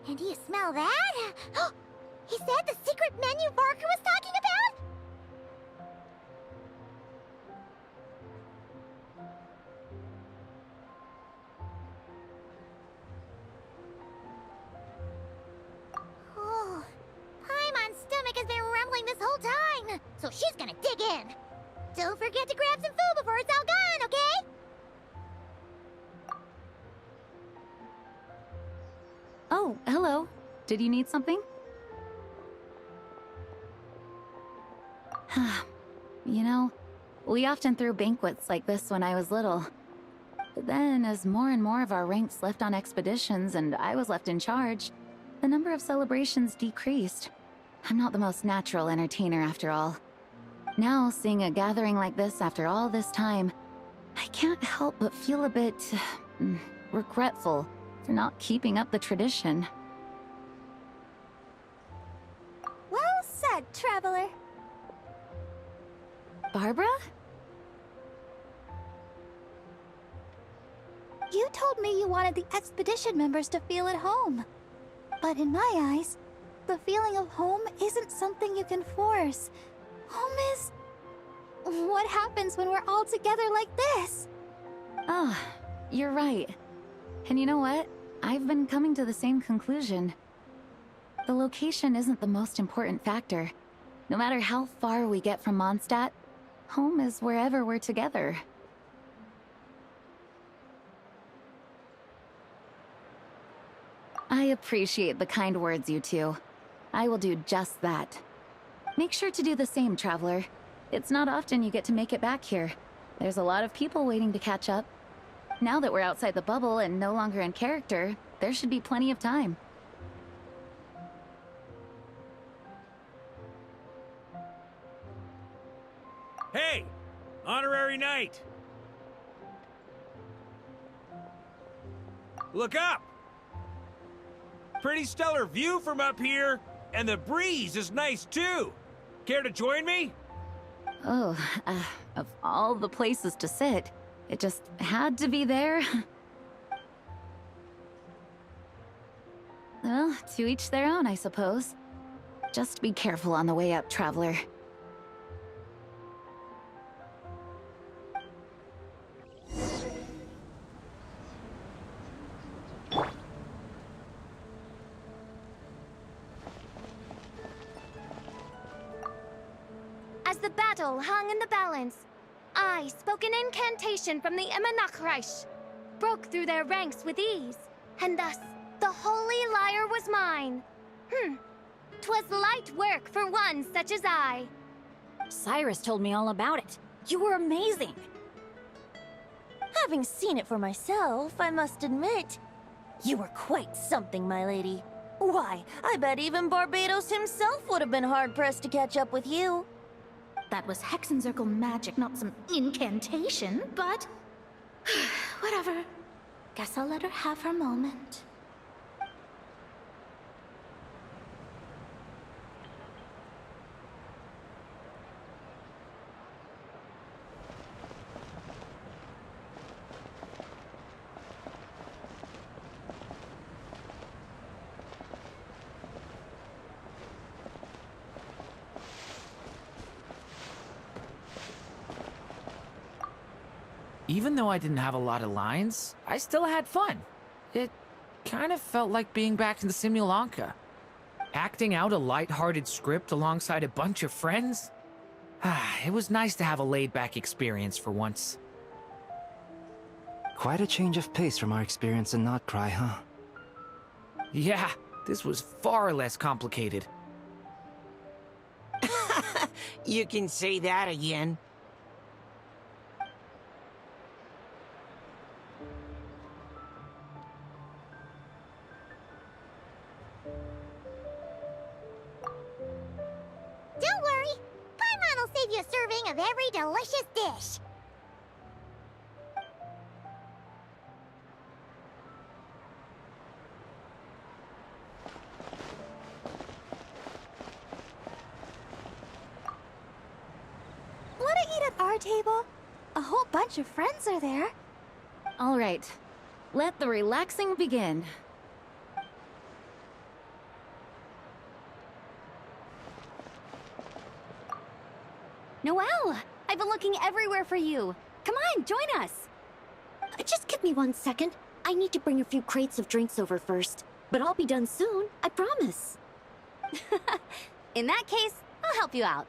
And do you smell that? Is that the secret menu Barker was talking about? Oh, Paimon's stomach has been rumbling this whole time, so she's gonna dig in. Don't forget to grab some food before it's all gone, okay? Oh, hello. Did you need something? You know, we often threw banquets like this when I was little. But then, as more and more of our ranks left on expeditions and I was left in charge, the number of celebrations decreased. I'm not the most natural entertainer after all. Now, seeing a gathering like this after all this time, I can't help but feel a bit regretful for not keeping up the tradition. Well said, ahead, traveler. Barbara? You told me you wanted the expedition members to feel at home. But in my eyes, the feeling of home isn't something you can force. Home is... what happens when we're all together like this? Oh, you're right. And you know what? I've been coming to the same conclusion. The location isn't the most important factor. No matter how far we get from Mondstadt, home is wherever we're together. I appreciate the kind words, you two. I will do just that. Make sure to do the same, traveler. It's not often you get to make it back here. There's a lot of people waiting to catch up. Now that we're outside the bubble and no longer in character, there should be plenty of time. Hey! Honorary Knight! Look up! Pretty stellar view from up here, and the breeze is nice too. Care to join me? Oh, of all the places to sit, it just had to be there. Well, to each their own, I suppose. Just be careful on the way up, traveler. As the battle hung in the balance, I spoke an incantation from the Emanachreich, broke through their ranks with ease, and thus the holy lyre was mine. 'Twas light work for one such as I. Cyrus told me all about it. You were amazing. Having seen it for myself, I must admit, you were quite something, my lady. Why, I bet even Barbados himself would have been hard-pressed to catch up with you. That was Hexencircle magic, not some incantation, but... whatever. Guess I'll let her have her moment. Even though I didn't have a lot of lines, I still had fun. It kind of felt like being back in the Simulanka. Acting out a light-hearted script alongside a bunch of friends. It was nice to have a laid-back experience for once. Quite a change of pace from our experience in Not Cry, huh? Yeah, this was far less complicated. You can say that again. Don't worry. Paimon will save you a serving of every delicious dish. Wanna eat at our table? A whole bunch of friends are there. All right, let the relaxing begin. Noelle! I've been looking everywhere for you. Come on, join us. Just give me 1 second. I need to bring a few crates of drinks over first. But I'll be done soon, I promise. In that case, I'll help you out.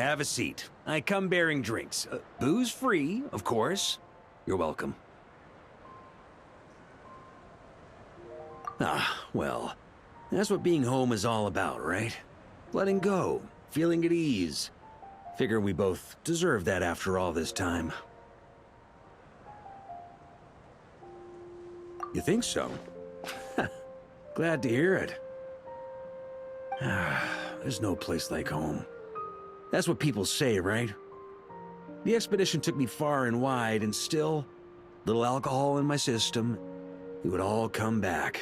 Have a seat. I come bearing drinks. Booze free, of course. You're welcome. Ah, well, that's what being home is all about, right? Letting go, feeling at ease. Figure we both deserve that after all this time. You think so? Glad to hear it. There's no place like home. That's what people say, right? The expedition took me far and wide, and still, little alcohol in my system, it would all come back.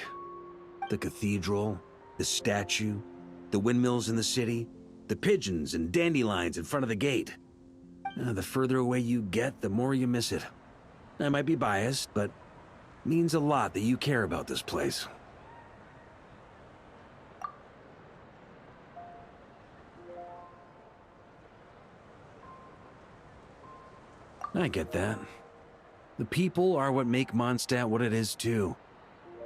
The cathedral, the statue, the windmills in the city, the pigeons and dandelions in front of the gate. The further away you get, the more you miss it. I might be biased, but it means a lot that you care about this place. I get that. The people are what make Mondstadt what it is, too.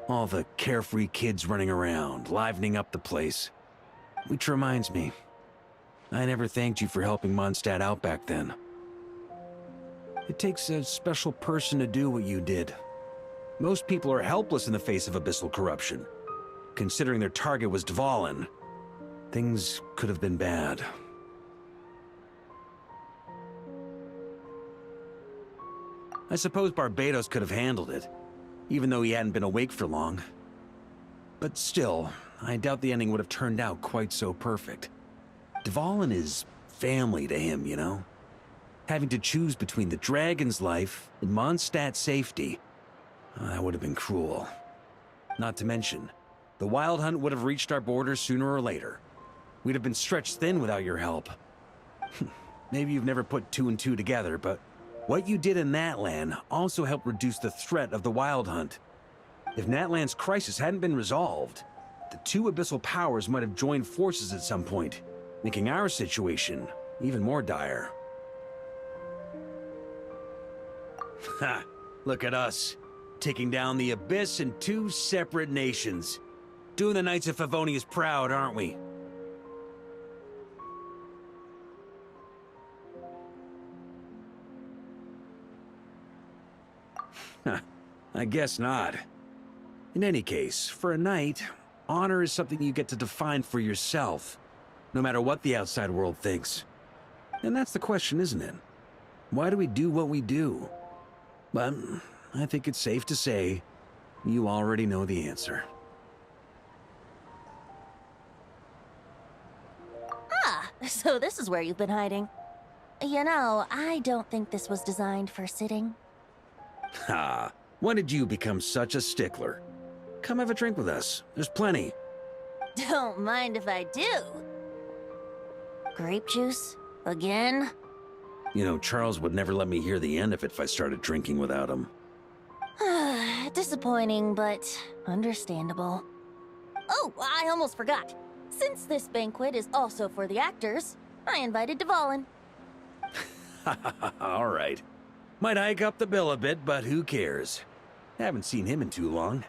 All the carefree kids running around, livening up the place. Which reminds me, I never thanked you for helping Mondstadt out back then. It takes a special person to do what you did. Most people are helpless in the face of abyssal corruption. Considering their target was Dvalin, things could have been bad. I suppose Barbados could have handled it, even though he hadn't been awake for long. But still, I doubt the ending would have turned out quite so perfect. Dvalin is family to him, you know? Having to choose between the dragon's life and Mondstadt's safety, that would have been cruel. Not to mention, the Wild Hunt would have reached our borders sooner or later. We'd have been stretched thin without your help. Maybe you've never put two and two together, but what you did in Natlan also helped reduce the threat of the Wild Hunt. If Natlan's crisis hadn't been resolved, the two abyssal powers might have joined forces at some point, making our situation even more dire. Ha! Look at us, taking down the Abyss in two separate nations. Doing the Knights of Favonius proud, aren't we? I guess not. In any case, for a knight, honor is something you get to define for yourself, no matter what the outside world thinks. And that's the question, isn't it? Why do we do what we do? But I think it's safe to say you already know the answer. Ah, so this is where you've been hiding. You know, I don't think this was designed for sitting. Ha! When did you become such a stickler? Come have a drink with us. There's plenty. Don't mind if I do. Grape juice? Again? You know, Charles would never let me hear the end of it if I started drinking without him. Disappointing, but understandable. Oh, I almost forgot. Since this banquet is also for the actors, I invited Dvalin. All right. Might hike up the bill a bit, but who cares? Haven't seen him in too long.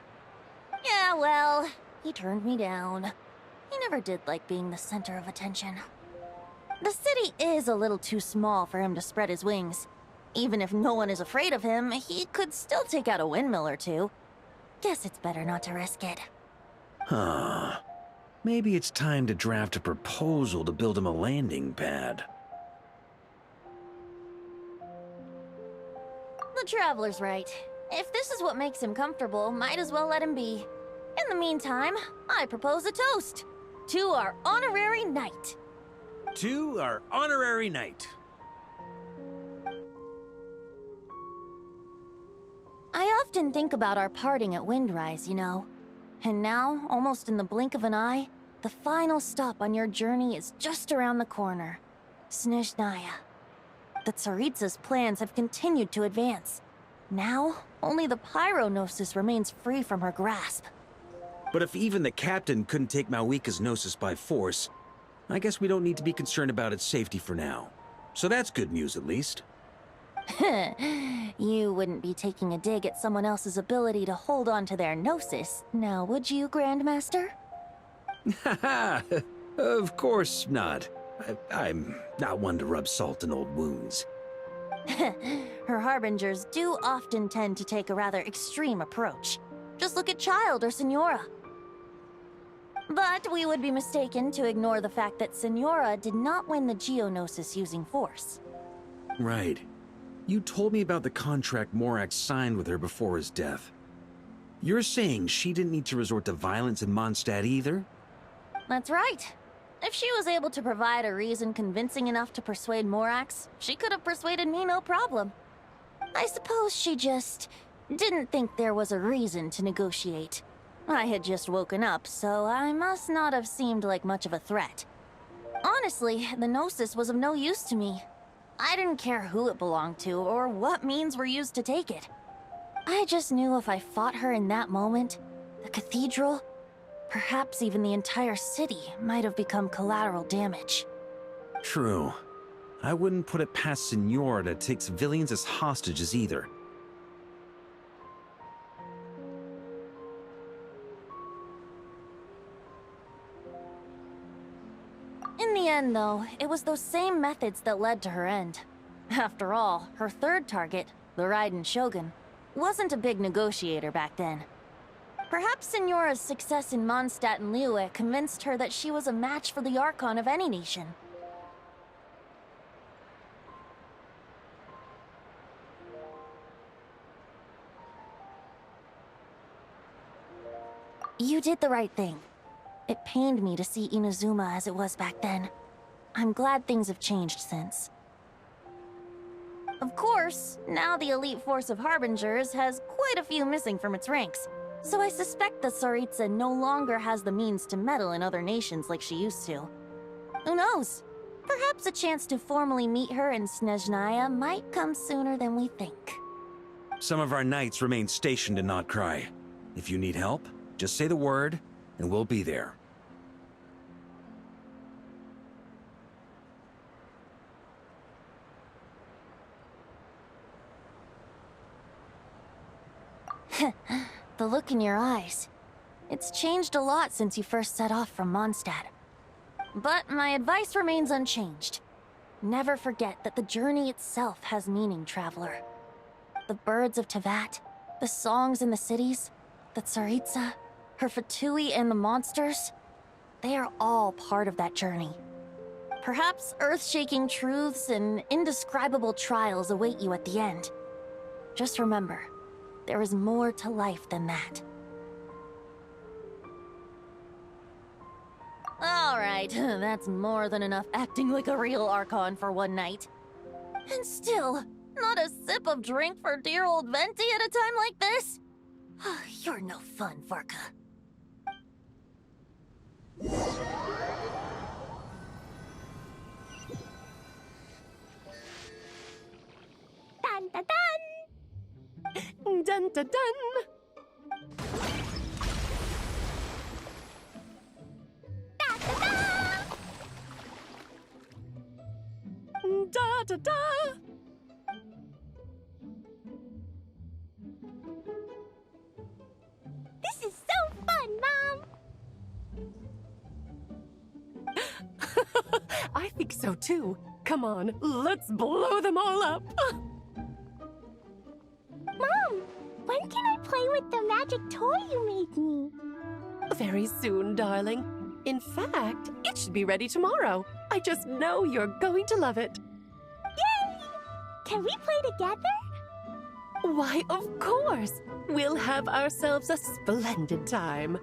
Yeah, well, he turned me down. He never did like being the center of attention. The city is a little too small for him to spread his wings. Even if no one is afraid of him, he could still take out a windmill or two. Guess it's better not to risk it. Huh. Maybe it's time to draft a proposal to build him a landing pad. The Traveler's right. If this is what makes him comfortable, might as well let him be. In the meantime, I propose a toast. To our honorary knight. To our honorary knight. I often think about our parting at Windrise, you know. And now, almost in the blink of an eye, the final stop on your journey is just around the corner. Snezhnaya. The Tsaritsa's plans have continued to advance. Now, only the Pyronosis remains free from her grasp. But if even the captain couldn't take Malwika's Gnosis by force, I guess we don't need to be concerned about its safety for now. So that's good news, at least. You wouldn't be taking a dig at someone else's ability to hold on to their Gnosis, now would you, Grandmaster? Haha, of course not. I'm not one to rub salt in old wounds. Her harbingers do often tend to take a rather extreme approach. Just look at Child or Senora. But we would be mistaken to ignore the fact that Senora did not win the Geonosis using force. Right. You told me about the contract Morax signed with her before his death. You're saying she didn't need to resort to violence in Mondstadt either? That's right. If she was able to provide a reason convincing enough to persuade Morax, she could have persuaded me no problem. I suppose she just didn't think there was a reason to negotiate. I had just woken up, so I must not have seemed like much of a threat. Honestly, the Gnosis was of no use to me. I didn't care who it belonged to or what means were used to take it. I just knew if I fought her in that moment, the cathedral, perhaps even the entire city, might have become collateral damage. True. I wouldn't put it past Senora to take civilians as hostages either. In the end, though, it was those same methods that led to her end. After all, her third target, the Raiden Shogun, wasn't a big negotiator back then. Perhaps Senora's success in Mondstadt and Liyue convinced her that she was a match for the Archon of any nation. You did the right thing. It pained me to see Inazuma as it was back then. I'm glad things have changed since. Of course, now the elite force of Harbingers has quite a few missing from its ranks, so I suspect that Tsaritsa no longer has the means to meddle in other nations like she used to. Who knows? Perhaps a chance to formally meet her in Snezhnaya might come sooner than we think. Some of our knights remain stationed in Notcry. If you need help, just say the word, and we'll be there. The look in your eyes. It's changed a lot since you first set off from Mondstadt. But my advice remains unchanged. Never forget that the journey itself has meaning, traveler. The birds of Tevat, the songs in the cities, the Tsaritsa, her Fatui and the monsters, they are all part of that journey. Perhaps earth-shaking truths and indescribable trials await you at the end. Just remember, there is more to life than that. Alright, that's more than enough acting like a real Archon for one night. And still, not a sip of drink for dear old Venti at a time like this? You're no fun, Varka. Dun dun dun! Dun dun dun! Da da da! This is so fun, Mom! I think so too. Come on, let's blow them all up. Mom, when can I play with the magic toy you made me? Very soon, darling. In fact, it should be ready tomorrow. I just know you're going to love it. Yay! Can we play together? Why, of course. We'll have ourselves a splendid time.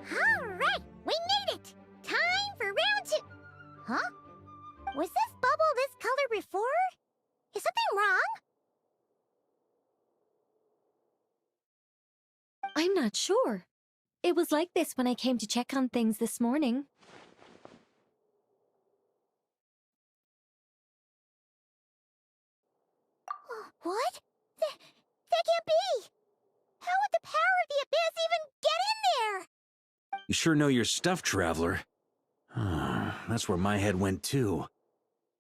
Alright, we made it! Time for round 2! Huh? Was this bubble this color before? Is something wrong? I'm not sure. It was like this when I came to check on things this morning. What? That can't be! How would the power of the abyss even get in there? You sure know your stuff, Traveler. That's where my head went too.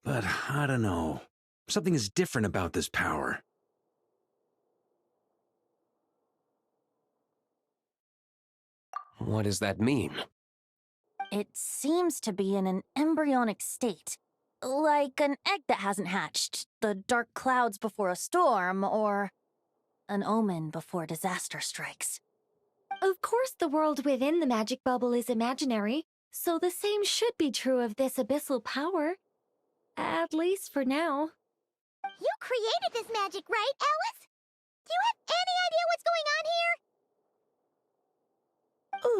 But I don't know. Something is different about this power. What does that mean? It seems to be in an embryonic state. Like an egg that hasn't hatched, the dark clouds before a storm, or an omen before disaster strikes. Of course, the world within the magic bubble is imaginary, so the same should be true of this abyssal power. At least for now. You created this magic, right, Alice? Do you have any idea what's going on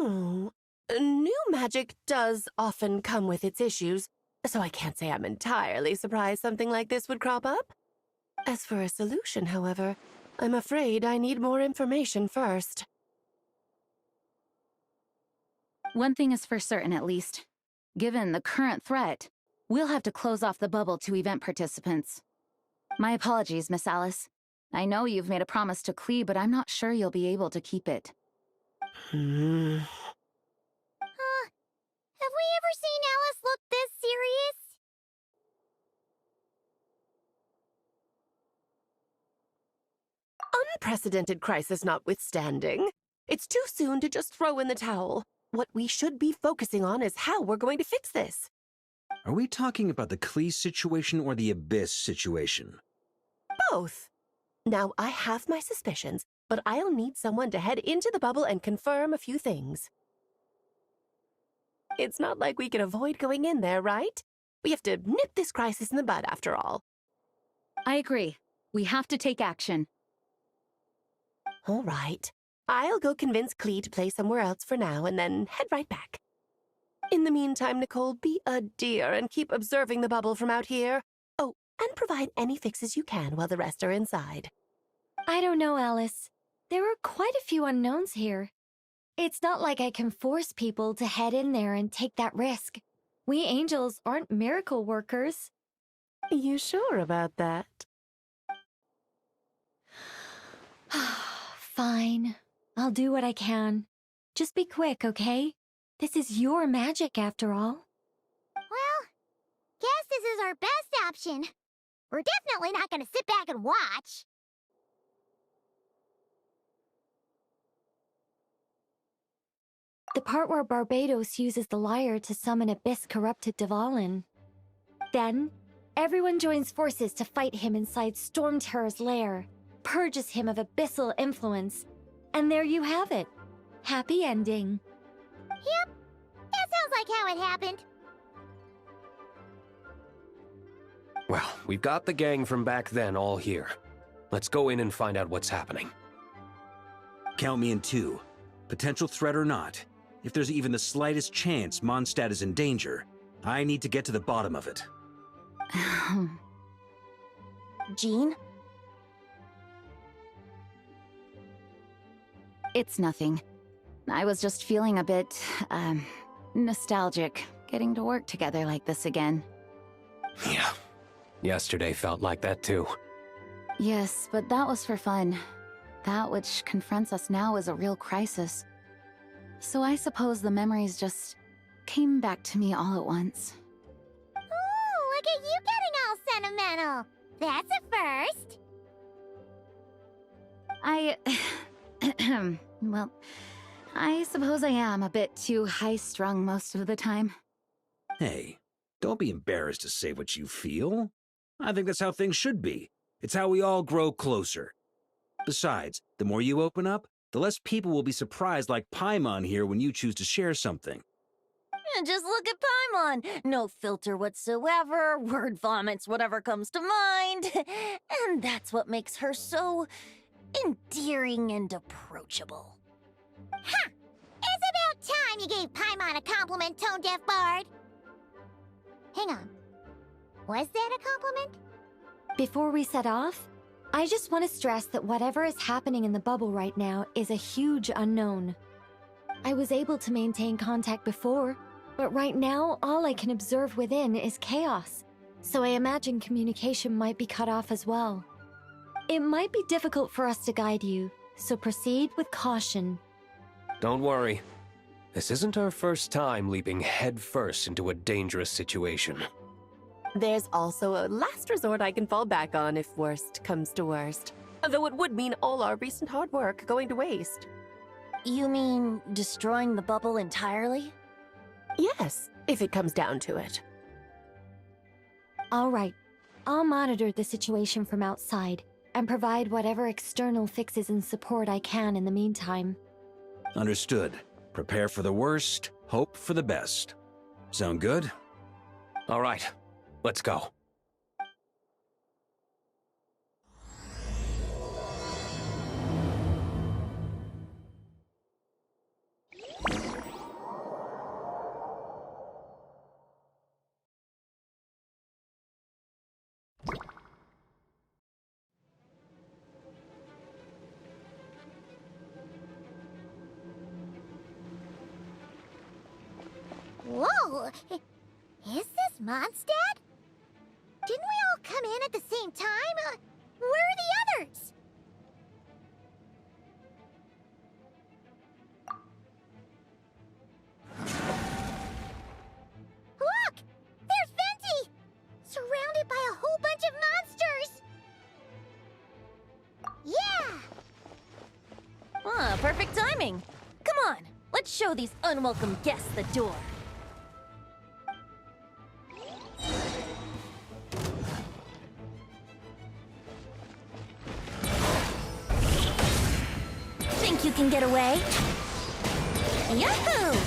here? Ooh, new magic does often come with its issues, so I can't say I'm entirely surprised something like this would crop up. As for a solution, however, I'm afraid I need more information first. One thing is for certain, at least. Given the current threat, we'll have to close off the bubble to event participants. My apologies, Miss Alice. I know you've made a promise to Klee, but I'm not sure you'll be able to keep it. Have we ever seen Alice look this serious? Unprecedented crisis notwithstanding, it's too soon to just throw in the towel. What we should be focusing on is how we're going to fix this. Are we talking about the Klee situation or the Abyss situation? Both. Now, I have my suspicions, but I'll need someone to head into the bubble and confirm a few things. It's not like we can avoid going in there, right? We have to nip this crisis in the bud, after all. I agree. We have to take action. All right. I'll go convince Klee to play somewhere else for now and then head right back. In the meantime, Nicole, be a dear and keep observing the bubble from out here. Oh, and provide any fixes you can while the rest are inside. I don't know, Alice. There are quite a few unknowns here. It's not like I can force people to head in there and take that risk. We angels aren't miracle workers. You sure about that? Fine. I'll do what I can. Just be quick, okay? This is your magic, after all. Well, guess this is our best option. We're definitely not gonna sit back and watch. The part where Barbados uses the lyre to summon abyss-corrupted Dvalin. Then, everyone joins forces to fight him inside Storm Terror's lair, purges him of abyssal influence, and there you have it. Happy ending. Yep, that sounds like how it happened. Well, we've got the gang from back then all here. Let's go in and find out what's happening. Count me in 2. Potential threat or not, if there's even the slightest chance Mondstadt is in danger, I need to get to the bottom of it. Jean? It's nothing. I was just feeling a bit, nostalgic, getting to work together like this again. Yeah. Yesterday felt like that too. Yes, but that was for fun. That which confronts us now is a real crisis. So I suppose the memories just came back to me all at once. Ooh, look at you getting all sentimental. That's a first. Well, I suppose I am a bit too high-strung most of the time. Hey, don't be embarrassed to say what you feel. I think that's how things should be. It's how we all grow closer. Besides, the more you open up, the less people will be surprised like Paimon here when you choose to share something. Just look at Paimon. No filter whatsoever, word vomits whatever comes to mind. And that's what makes her so endearing and approachable. Ha! It's about time you gave Paimon a compliment, tone-deaf bard. Hang on. Was that a compliment? Before we set off, I just want to stress that whatever is happening in the bubble right now is a huge unknown. I was able to maintain contact before, but right now all I can observe within is chaos, so I imagine communication might be cut off as well. It might be difficult for us to guide you, so proceed with caution. Don't worry. This isn't our first time leaping headfirst into a dangerous situation. There's also a last resort I can fall back on if worst comes to worst. Though it would mean all our recent hard work going to waste. You mean destroying the bubble entirely? Yes, if it comes down to it. All right, I'll monitor the situation from outside and provide whatever external fixes and support I can in the meantime. Understood. Prepare for the worst, hope for the best. Sound good? All right, let's go. Whoa! Is this Mondstadt? Didn't we all come in at the same time? Where are the others? Look! There's Venti! Surrounded by a whole bunch of monsters! Yeah! Ah, perfect timing. Come on, let's show these unwelcome guests the door. Think you can get away? Yahoo!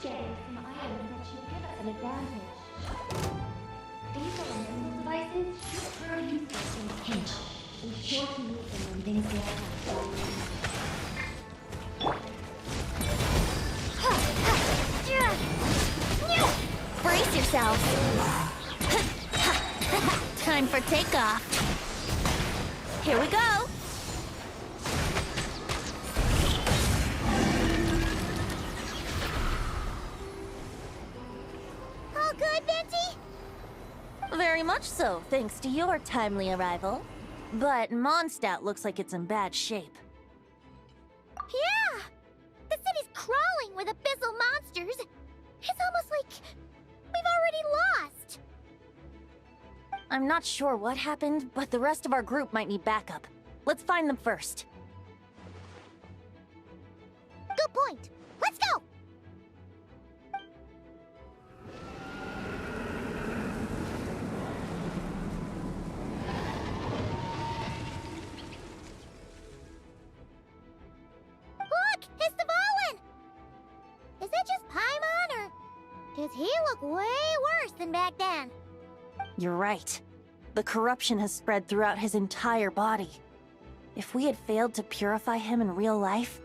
together some items that should give us an advantage. These are mental devices should prove useful in a pinch. Be sure to use them when things get tough. Brace yourself. Time for takeoff. Here we go. All good, Betsy? Very much so, thanks to your timely arrival. But Mondstadt looks like it's in bad shape. Yeah! The city's crawling with abyssal monsters. It's almost like we've already lost. I'm not sure what happened, but the rest of our group might need backup. Let's find them first. Good point. Let's go! Look! It's Dvalin! Is that just Paimon, or does he look way worse than back then? You're right. The corruption has spread throughout his entire body. If we had failed to purify him in real life,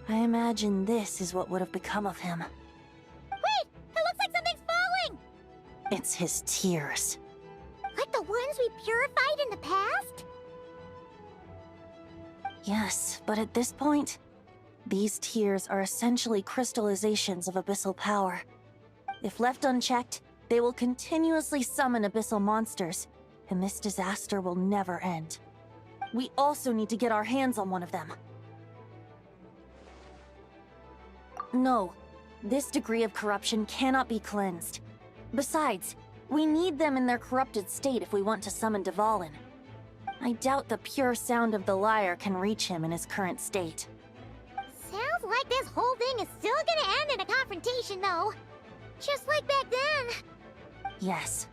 I imagine this is what would have become of him. Wait! It looks like something's falling! It's his tears. Like the ones we purified in the past? Yes, but at this point, these tears are essentially crystallizations of abyssal power. If left unchecked, they will continuously summon abyssal monsters, and this disaster will never end. We also need to get our hands on one of them. No, this degree of corruption cannot be cleansed. Besides, we need them in their corrupted state if we want to summon Dvalin. I doubt the pure sound of the lyre can reach him in his current state. Sounds like this whole thing is still gonna end in a confrontation, though. Just like back then. Yes.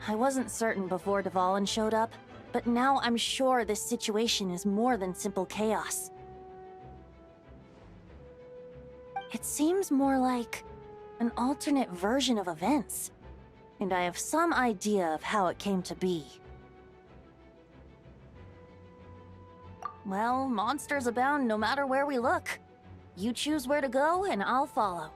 I wasn't certain before Dvalin showed up, but now I'm sure this situation is more than simple chaos. It seems more like an alternate version of events, and I have some idea of how it came to be. Well, monsters abound no matter where we look. You choose where to go, and I'll follow.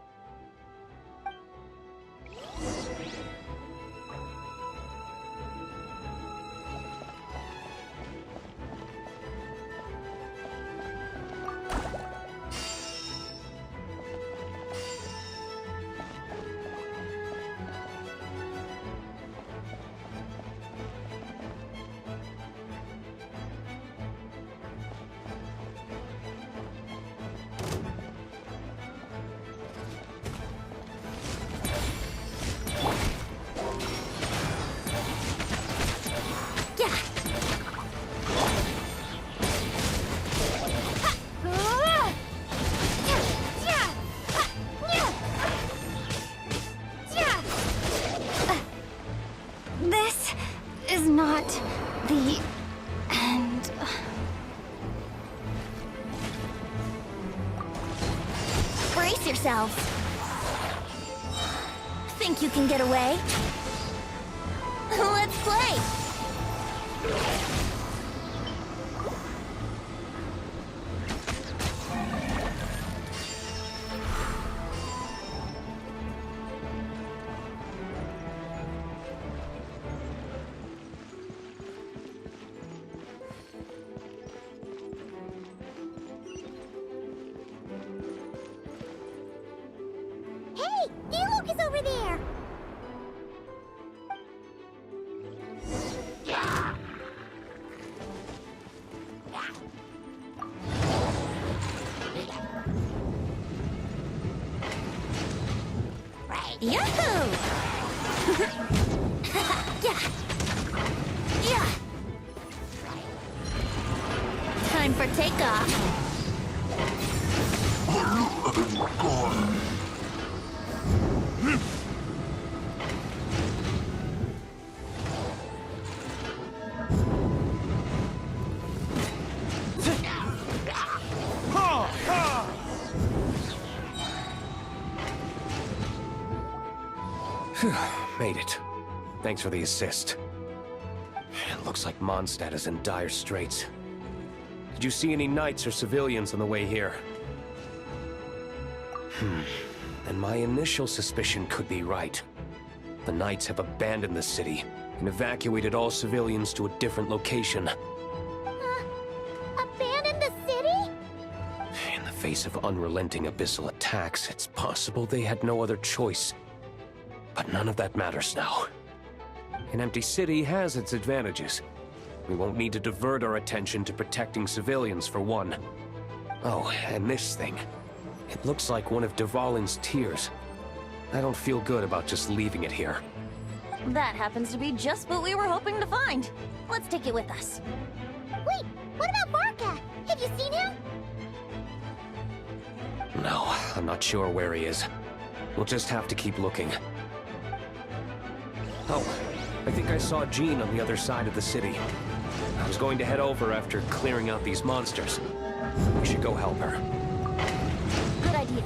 This is not the end. Brace yourselves. Think you can get away? Let's play! Hey! Diluc is over there! Yahoo! Yeah! Yeah! Time for takeoff. Made it. Thanks for the assist. It looks like Mondstadt is in dire straits. Did you see any knights or civilians on the way here? And my initial suspicion could be right. The knights have abandoned the city and evacuated all civilians to a different location. Abandon the city? In the face of unrelenting abyssal attacks, it's possible they had no other choice. But none of that matters now. An empty city has its advantages. We won't need to divert our attention to protecting civilians, for one. Oh, and this thing. It looks like one of Dvalin's tears. I don't feel good about just leaving it here. That happens to be just what we were hoping to find. Let's take it with us. Wait, what about Barca? Have you seen him? No, I'm not sure where he is. We'll just have to keep looking. Oh, I think I saw Jean on the other side of the city. I was going to head over after clearing out these monsters. We should go help her. Good idea.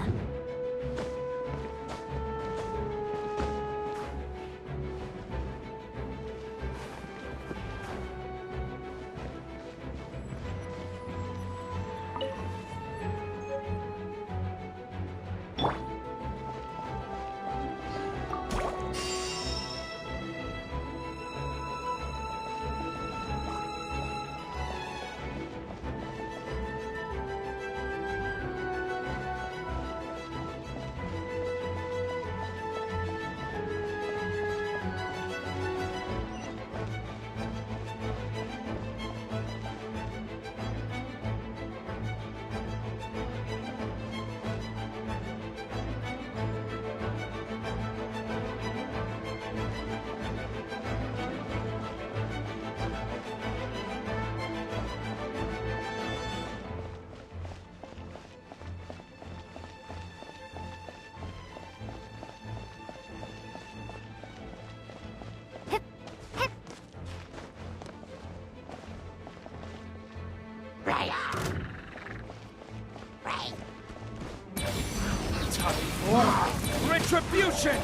Retribution!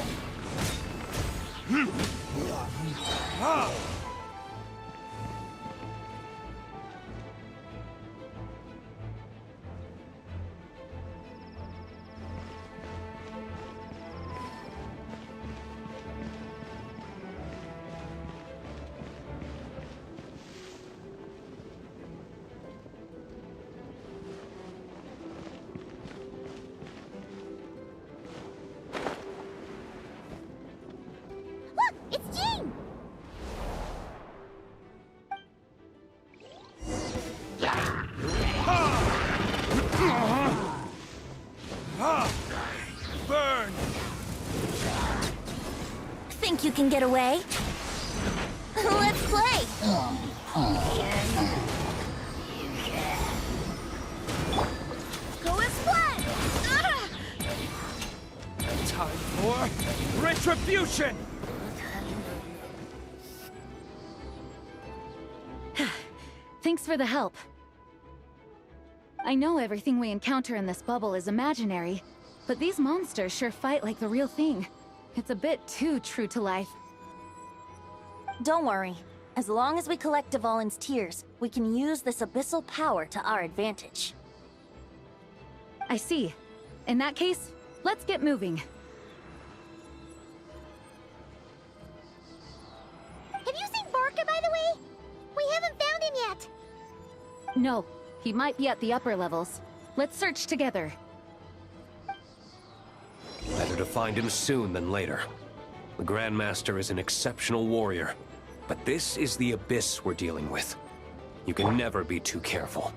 Look, it's Jean! Burn! Think you can get away? Let's play! Go explode! Time for retribution! Thanks for the help. I know everything we encounter in this bubble is imaginary, but these monsters sure fight like the real thing. It's a bit too true to life. Don't worry. As long as we collect Dvalin's tears, we can use this abyssal power to our advantage. I see. In that case, let's get moving. Have you seen Barca, by the way? We haven't found him yet. No, he might be at the upper levels. Let's search together. Better to find him soon than later. The Grandmaster is an exceptional warrior, but this is the abyss we're dealing with. You can never be too careful.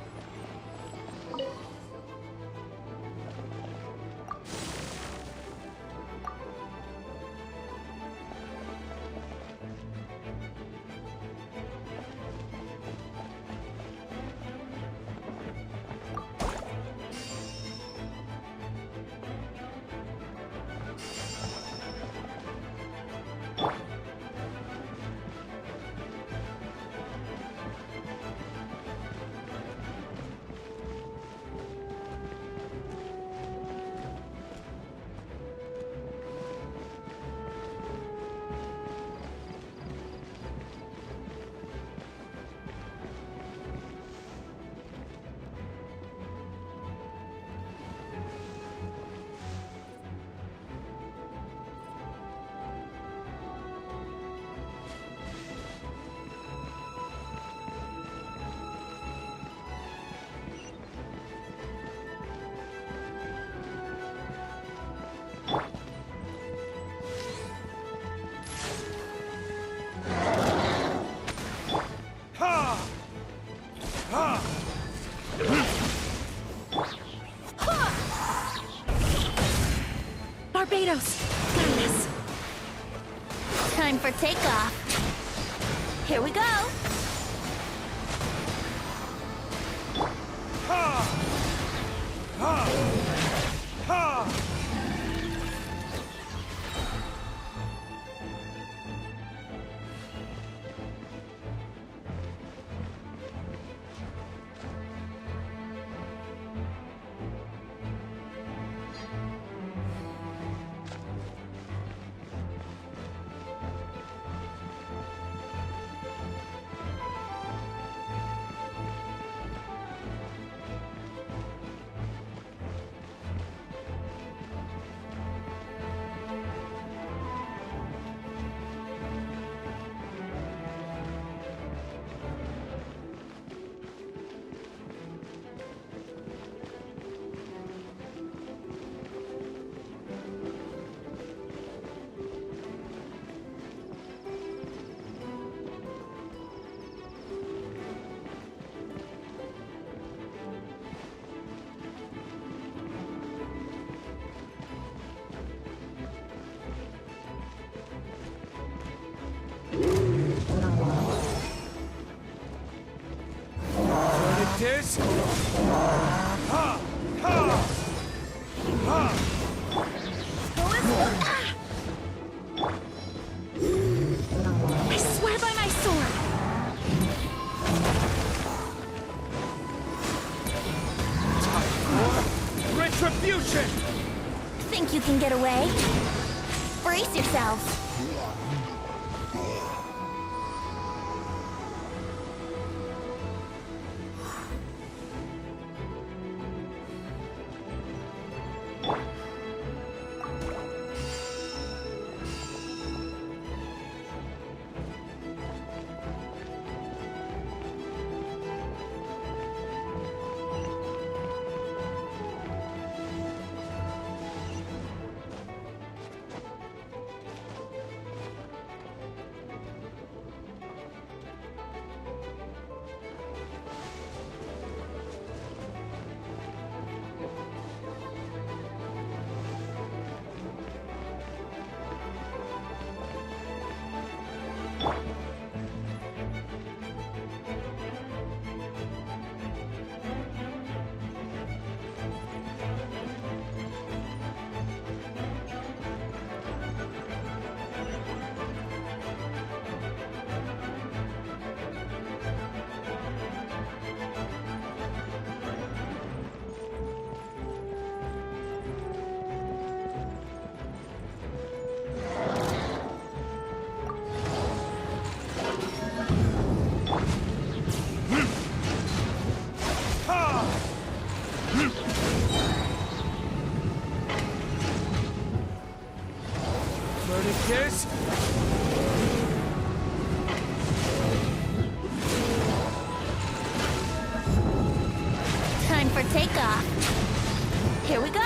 Barbados! Got this! Time for takeoff. Here we go. This? Ha! Ha! Ha! I swear by my sword! Retribution! Think you can get away? Brace yourselves. Verticus? Time for takeoff. Here we go.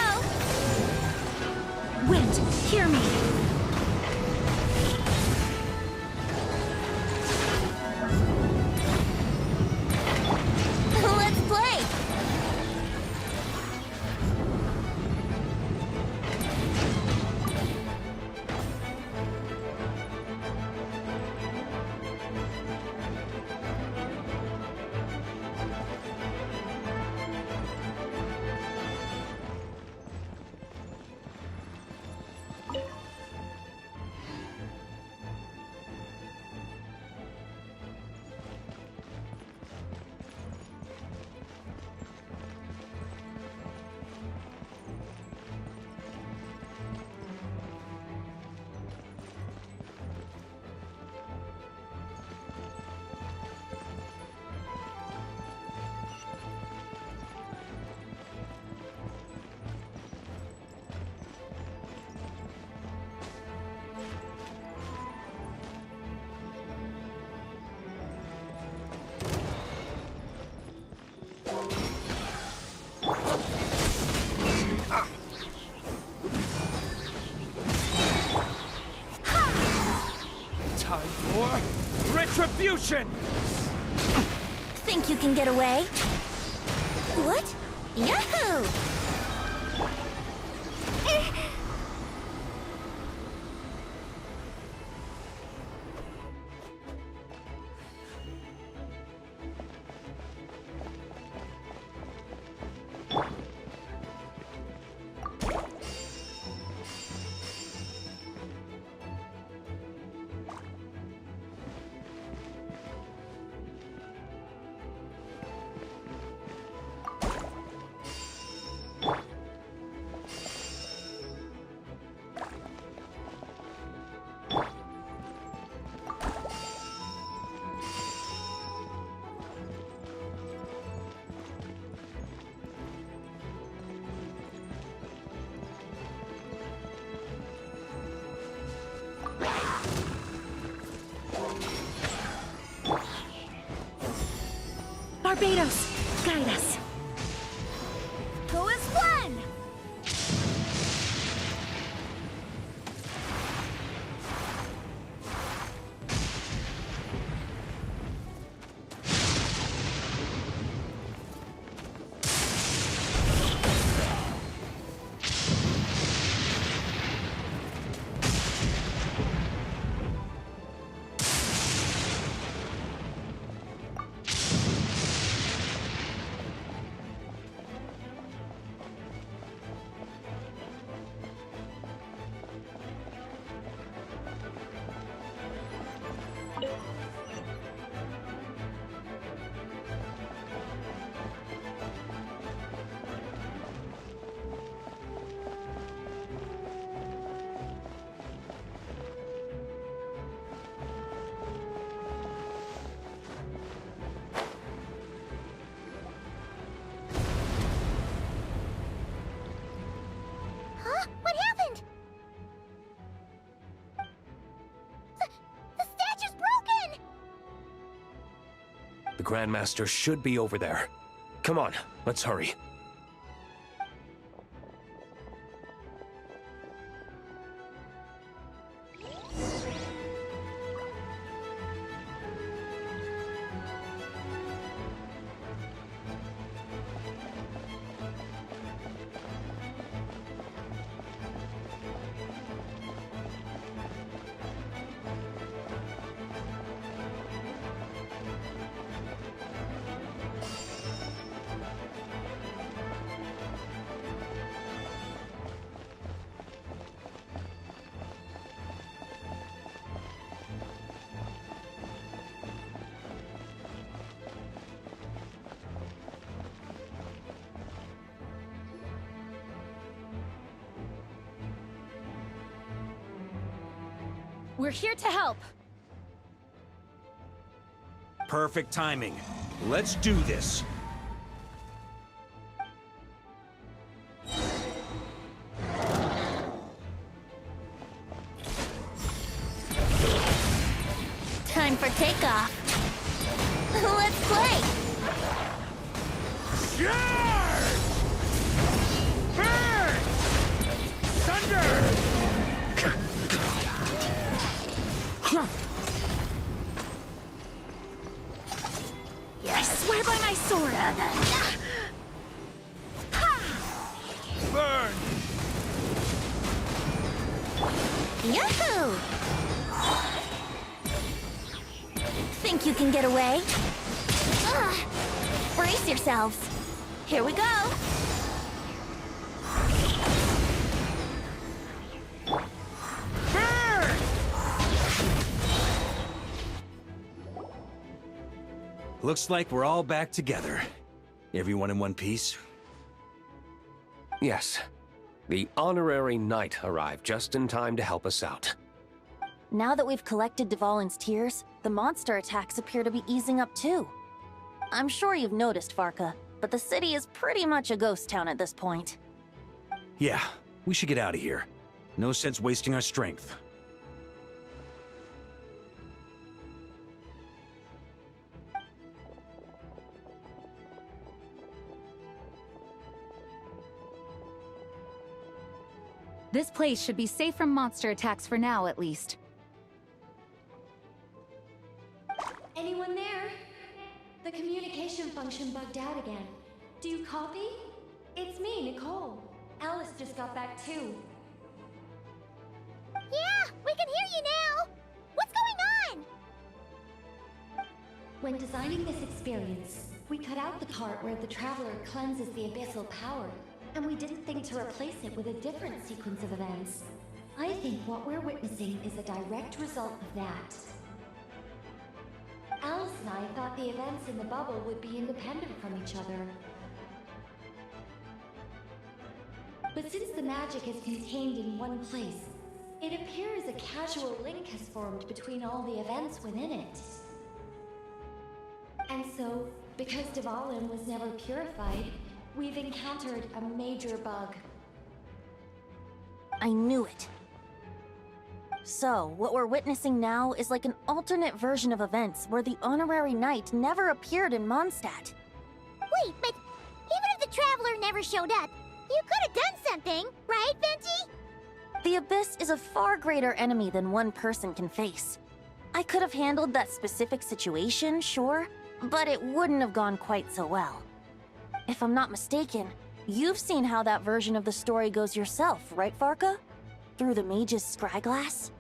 Wind, hear me! Let's play. Time for retribution! Think you can get away? What? Yahoo! Barbados, guide us. Go as one! Huh? What happened? The statue's broken! The Grandmaster should be over there. Come on, let's hurry. We're here to help. Perfect timing. Let's do this. Time for takeoff. Let's play! Charge! Burn! Thunder! I swear by my sword. Burn! Yahoo! Think you can get away? Brace yourselves. Here we go. Looks like we're all back together. Everyone in one piece? Yes. The honorary knight arrived just in time to help us out. Now that we've collected Dvalin's tears, the monster attacks appear to be easing up too. I'm sure you've noticed, Varka, but the city is pretty much a ghost town at this point. Yeah, we should get out of here. No sense wasting our strength. This place should be safe from monster attacks for now, at least. Anyone there? The communication function bugged out again. Do you copy? It's me, Nicole. Alice just got back too. Yeah, we can hear you now! What's going on? When designing this experience, we cut out the part where the Traveler cleanses the abyssal power, and we didn't think to replace it with a different sequence of events. I think what we're witnessing is a direct result of that. Alice and I thought the events in the bubble would be independent from each other. But since the magic is contained in one place, it appears a casual link has formed between all the events within it. And so, because Dvalin was never purified, we've encountered a major bug. I knew it. So, what we're witnessing now is like an alternate version of events where the honorary knight never appeared in Mondstadt. never showed up. You could have done something, right, Venti? The Abyss is a far greater enemy than one person can face. I could have handled that specific situation, sure, but it wouldn't have gone quite so well. If I'm not mistaken, you've seen how that version of the story goes yourself, right, Farka? Through the mage's scryglass?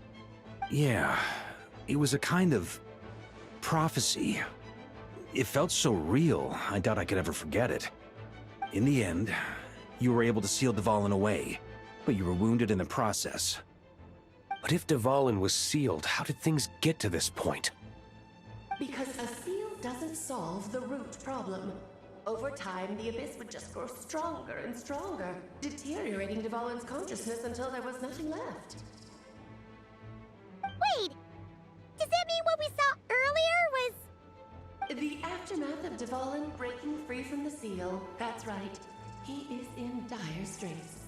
Yeah, it was a kind of prophecy. It felt so real, I doubt I could ever forget it. In the end, you were able to seal Dvalin away, but you were wounded in the process. But if Dvalin was sealed, how did things get to this point? Because a seal doesn't solve the root problem. Over time, the Abyss would just grow stronger and stronger, deteriorating Dvalin's consciousness until there was nothing left. Wait! Does that mean what we saw earlier was... The aftermath of Dvalin breaking free from the seal. That's right. He is in dire straits.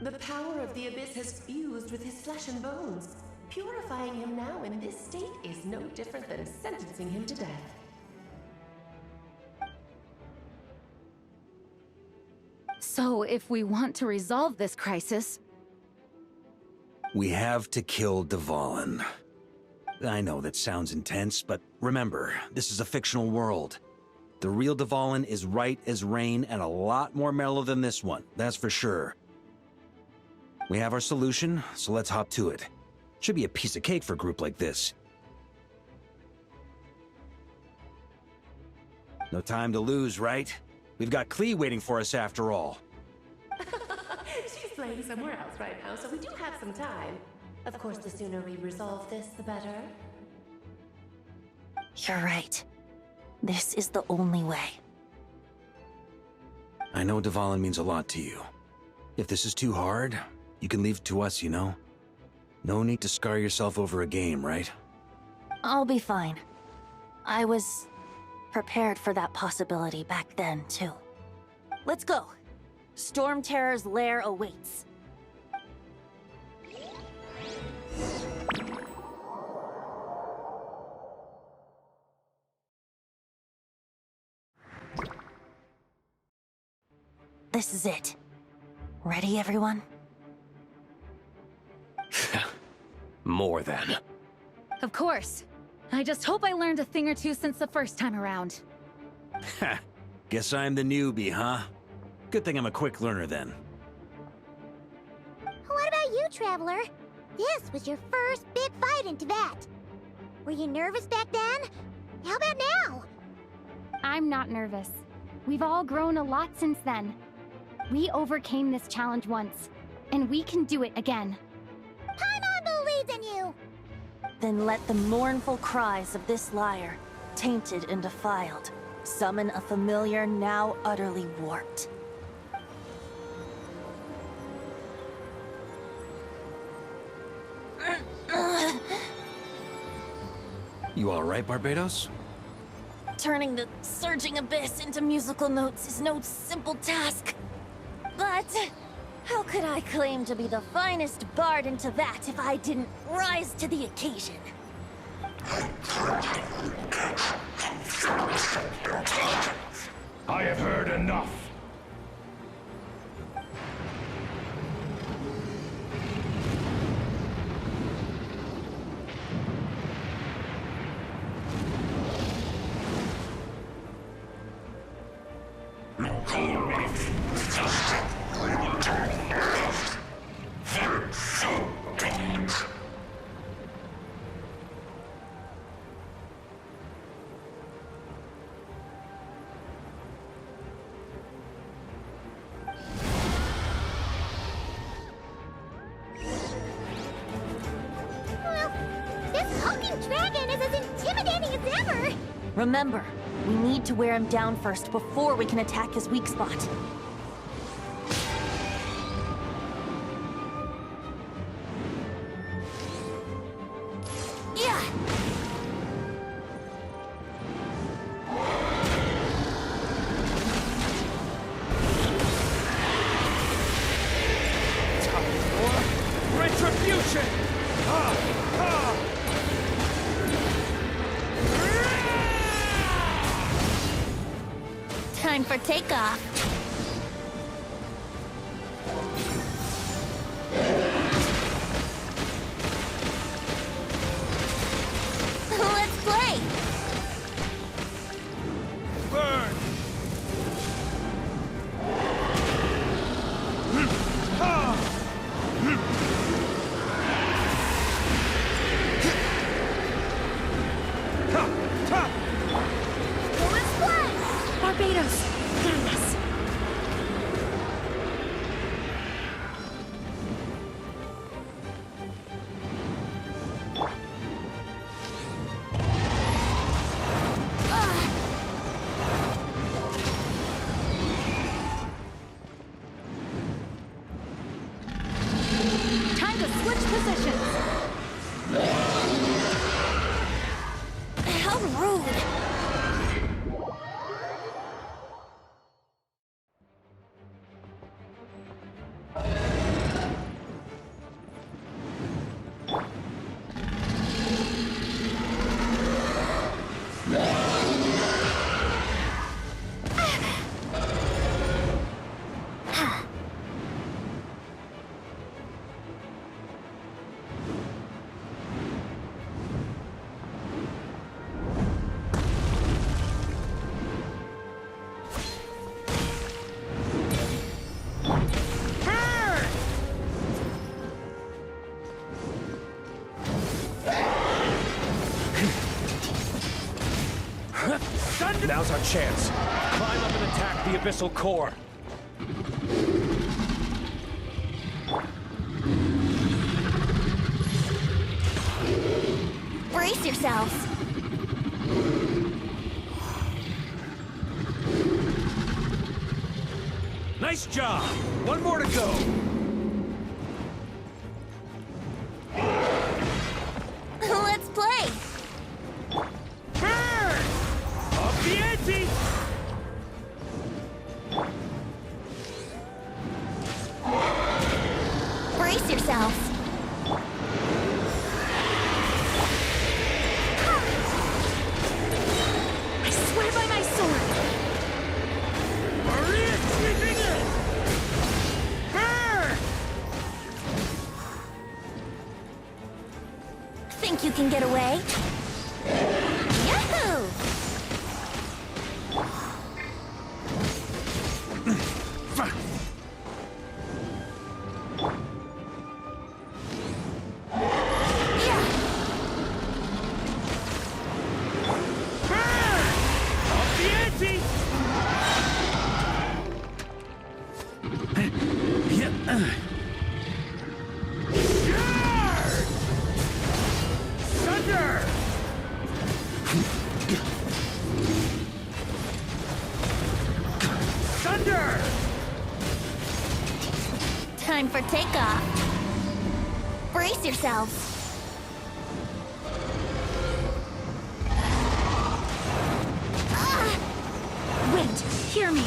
The power of the Abyss has fused with his flesh and bones. Purifying him now in this state is no different than sentencing him to death. So, if we want to resolve this crisis... We have to kill Dvalin. I know that sounds intense, but remember, this is a fictional world. The real Dvalin is right as rain and a lot more mellow than this one, that's for sure. We have our solution, so let's hop to it. Should be a piece of cake for a group like this. No time to lose, right? We've got Klee waiting for us after all. She's playing somewhere else right now, so we do have some time. Of course, the sooner we resolve this, the better. You're right. This is the only way. I know Dvalin means a lot to you. If this is too hard, you can leave it to us, you know? No need to scar yourself over a game, right? I'll be fine. I was prepared for that possibility back then, too. Let's go. Storm Terror's lair awaits. This is it. Ready, everyone? More than. Of course. I just hope I learned a thing or two since the first time around. Ha! Guess I'm the newbie, huh? Good thing I'm a quick learner then. What about you, Traveler? This was your first big fight in Tibet. Were you nervous back then? How about now? I'm not nervous. We've all grown a lot since then. We overcame this challenge once, and we can do it again. Paimon believes in you! Then let the mournful cries of this lyre, tainted and defiled, summon a familiar now utterly warped. You alright, Barbados? Turning the surging abyss into musical notes is no simple task. But how could I claim to be the finest bard in Tibet if I didn't rise to the occasion? I have heard enough. Remember, we need to wear him down first before we can attack his weak spot. Yeah! Time for retribution! Time for takeoff. Let's play! Burn! Let's play! Barbados, got this. Time to switch positions. How rude! Now's our chance. Climb up and attack the abyssal core. Brace yourselves. Nice job! One more to go. Let's play! Up the ante! Brace yourselves. I swear by my sword. Maria sweeping in! Think you can get away? Yahoo! Up the ante! Thunder! Thunder! Time for takeoff. Brace yourselves. Wait, hear me.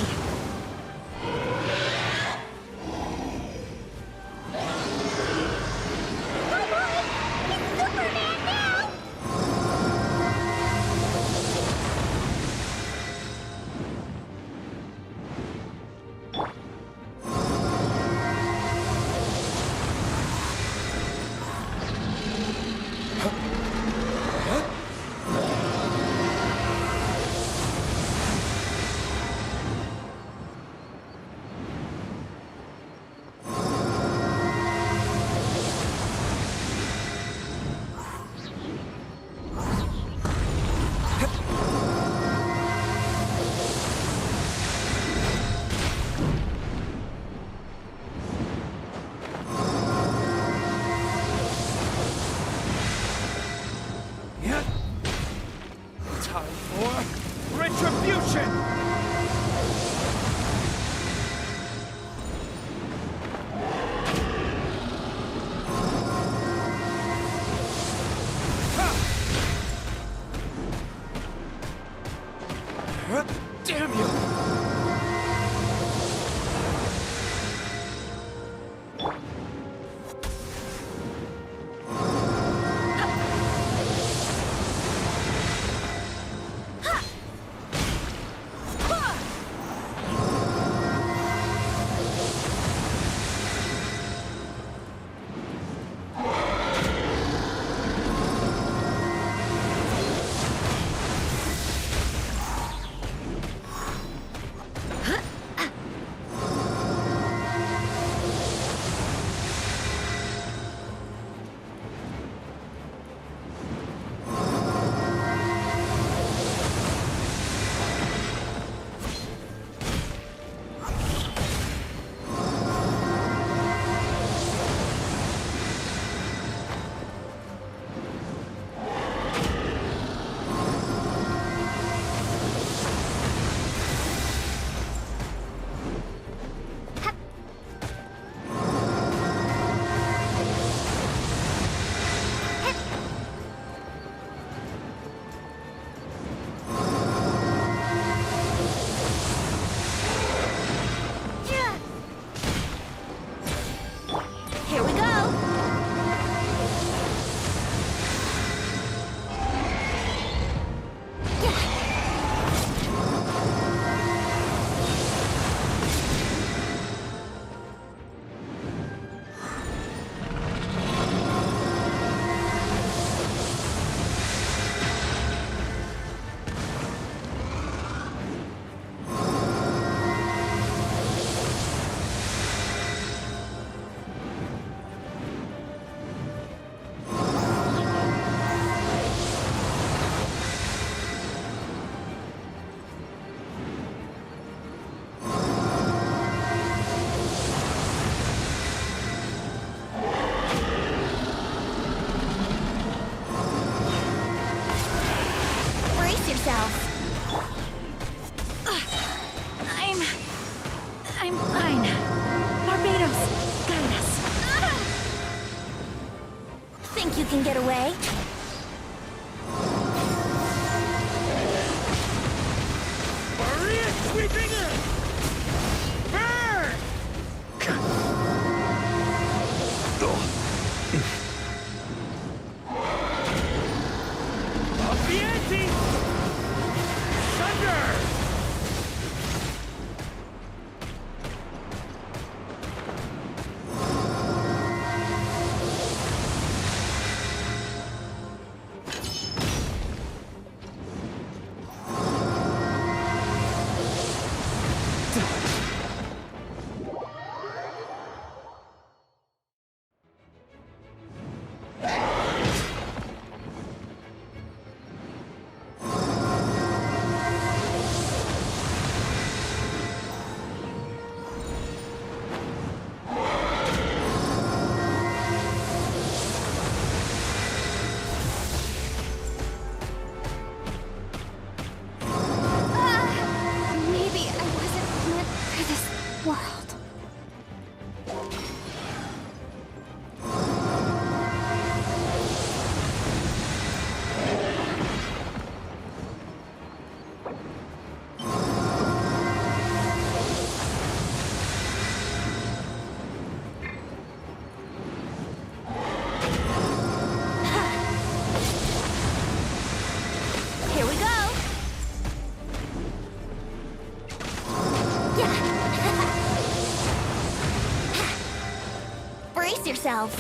yourself. I'm fine. Barbados, guide us. Think you can get away? Maria sweeping it! Burn! Up the ante! Thunder! Maybe I wasn't meant for this world. Here we go. Brace yourselves.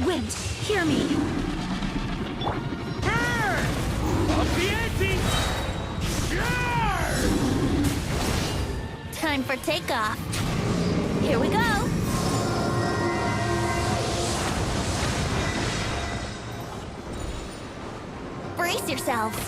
Wind, hear me. Up the ante! Time for takeoff. Here we go. Brace yourselves.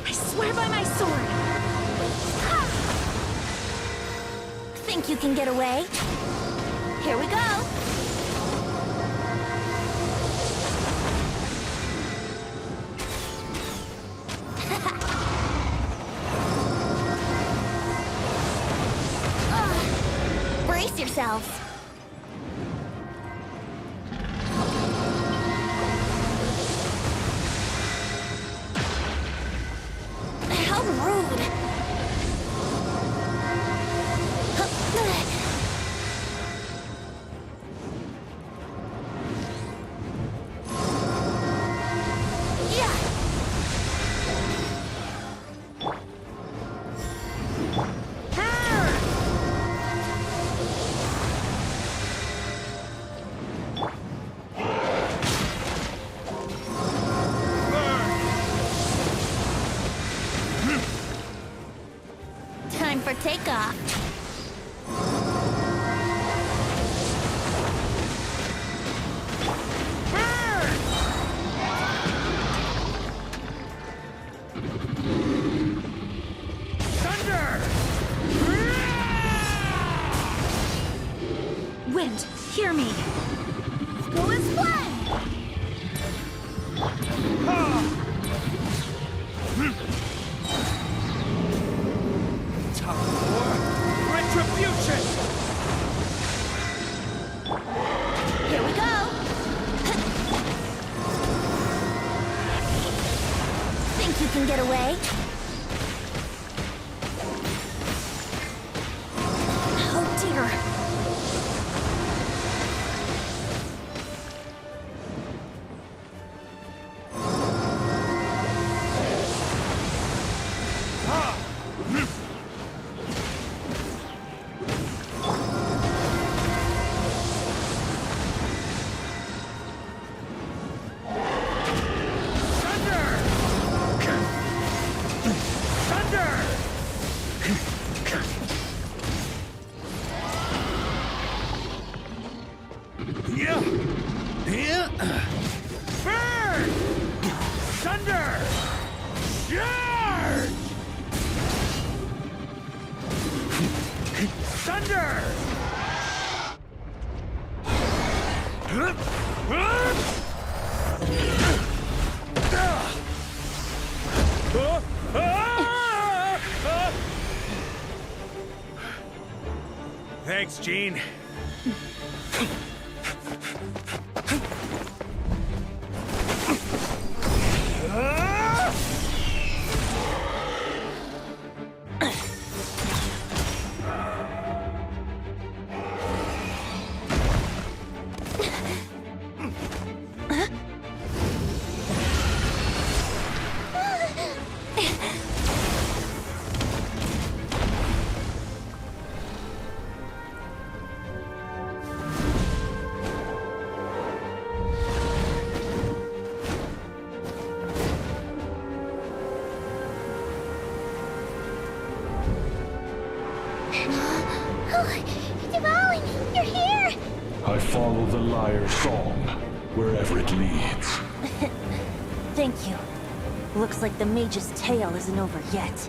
I swear by my sword. Think you can get away? Here we go. Brace yourselves. How rude. ya! Wind, hear me. Go as planned! Time for retribution! Here we go! Think you can get away? Oh dear! Burn! Thunder! Charge! Thunder! Thanks, Gene. Devouring, you're here! I follow the lyre's song, wherever it leads. Thank you. Looks like the mage's tale isn't over yet.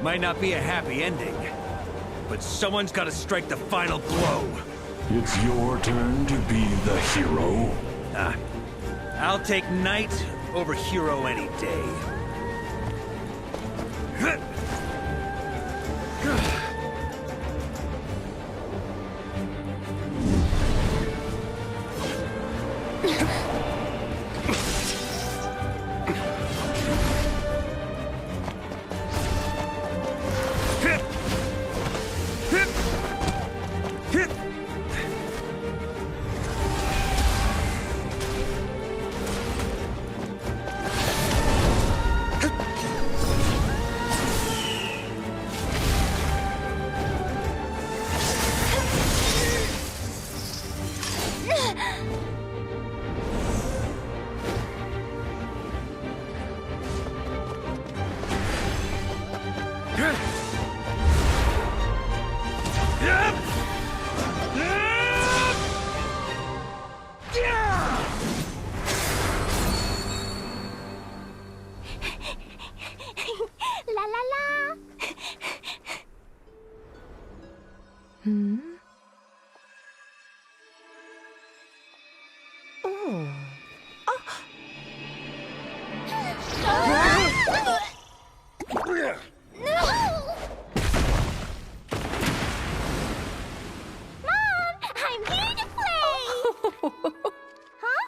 Might not be a happy ending, but someone's got to strike the final blow. It's your turn to be the hero. I'll take knight over hero any day. La la la! Hmm? Oh. Mom, I'm here to play! Huh?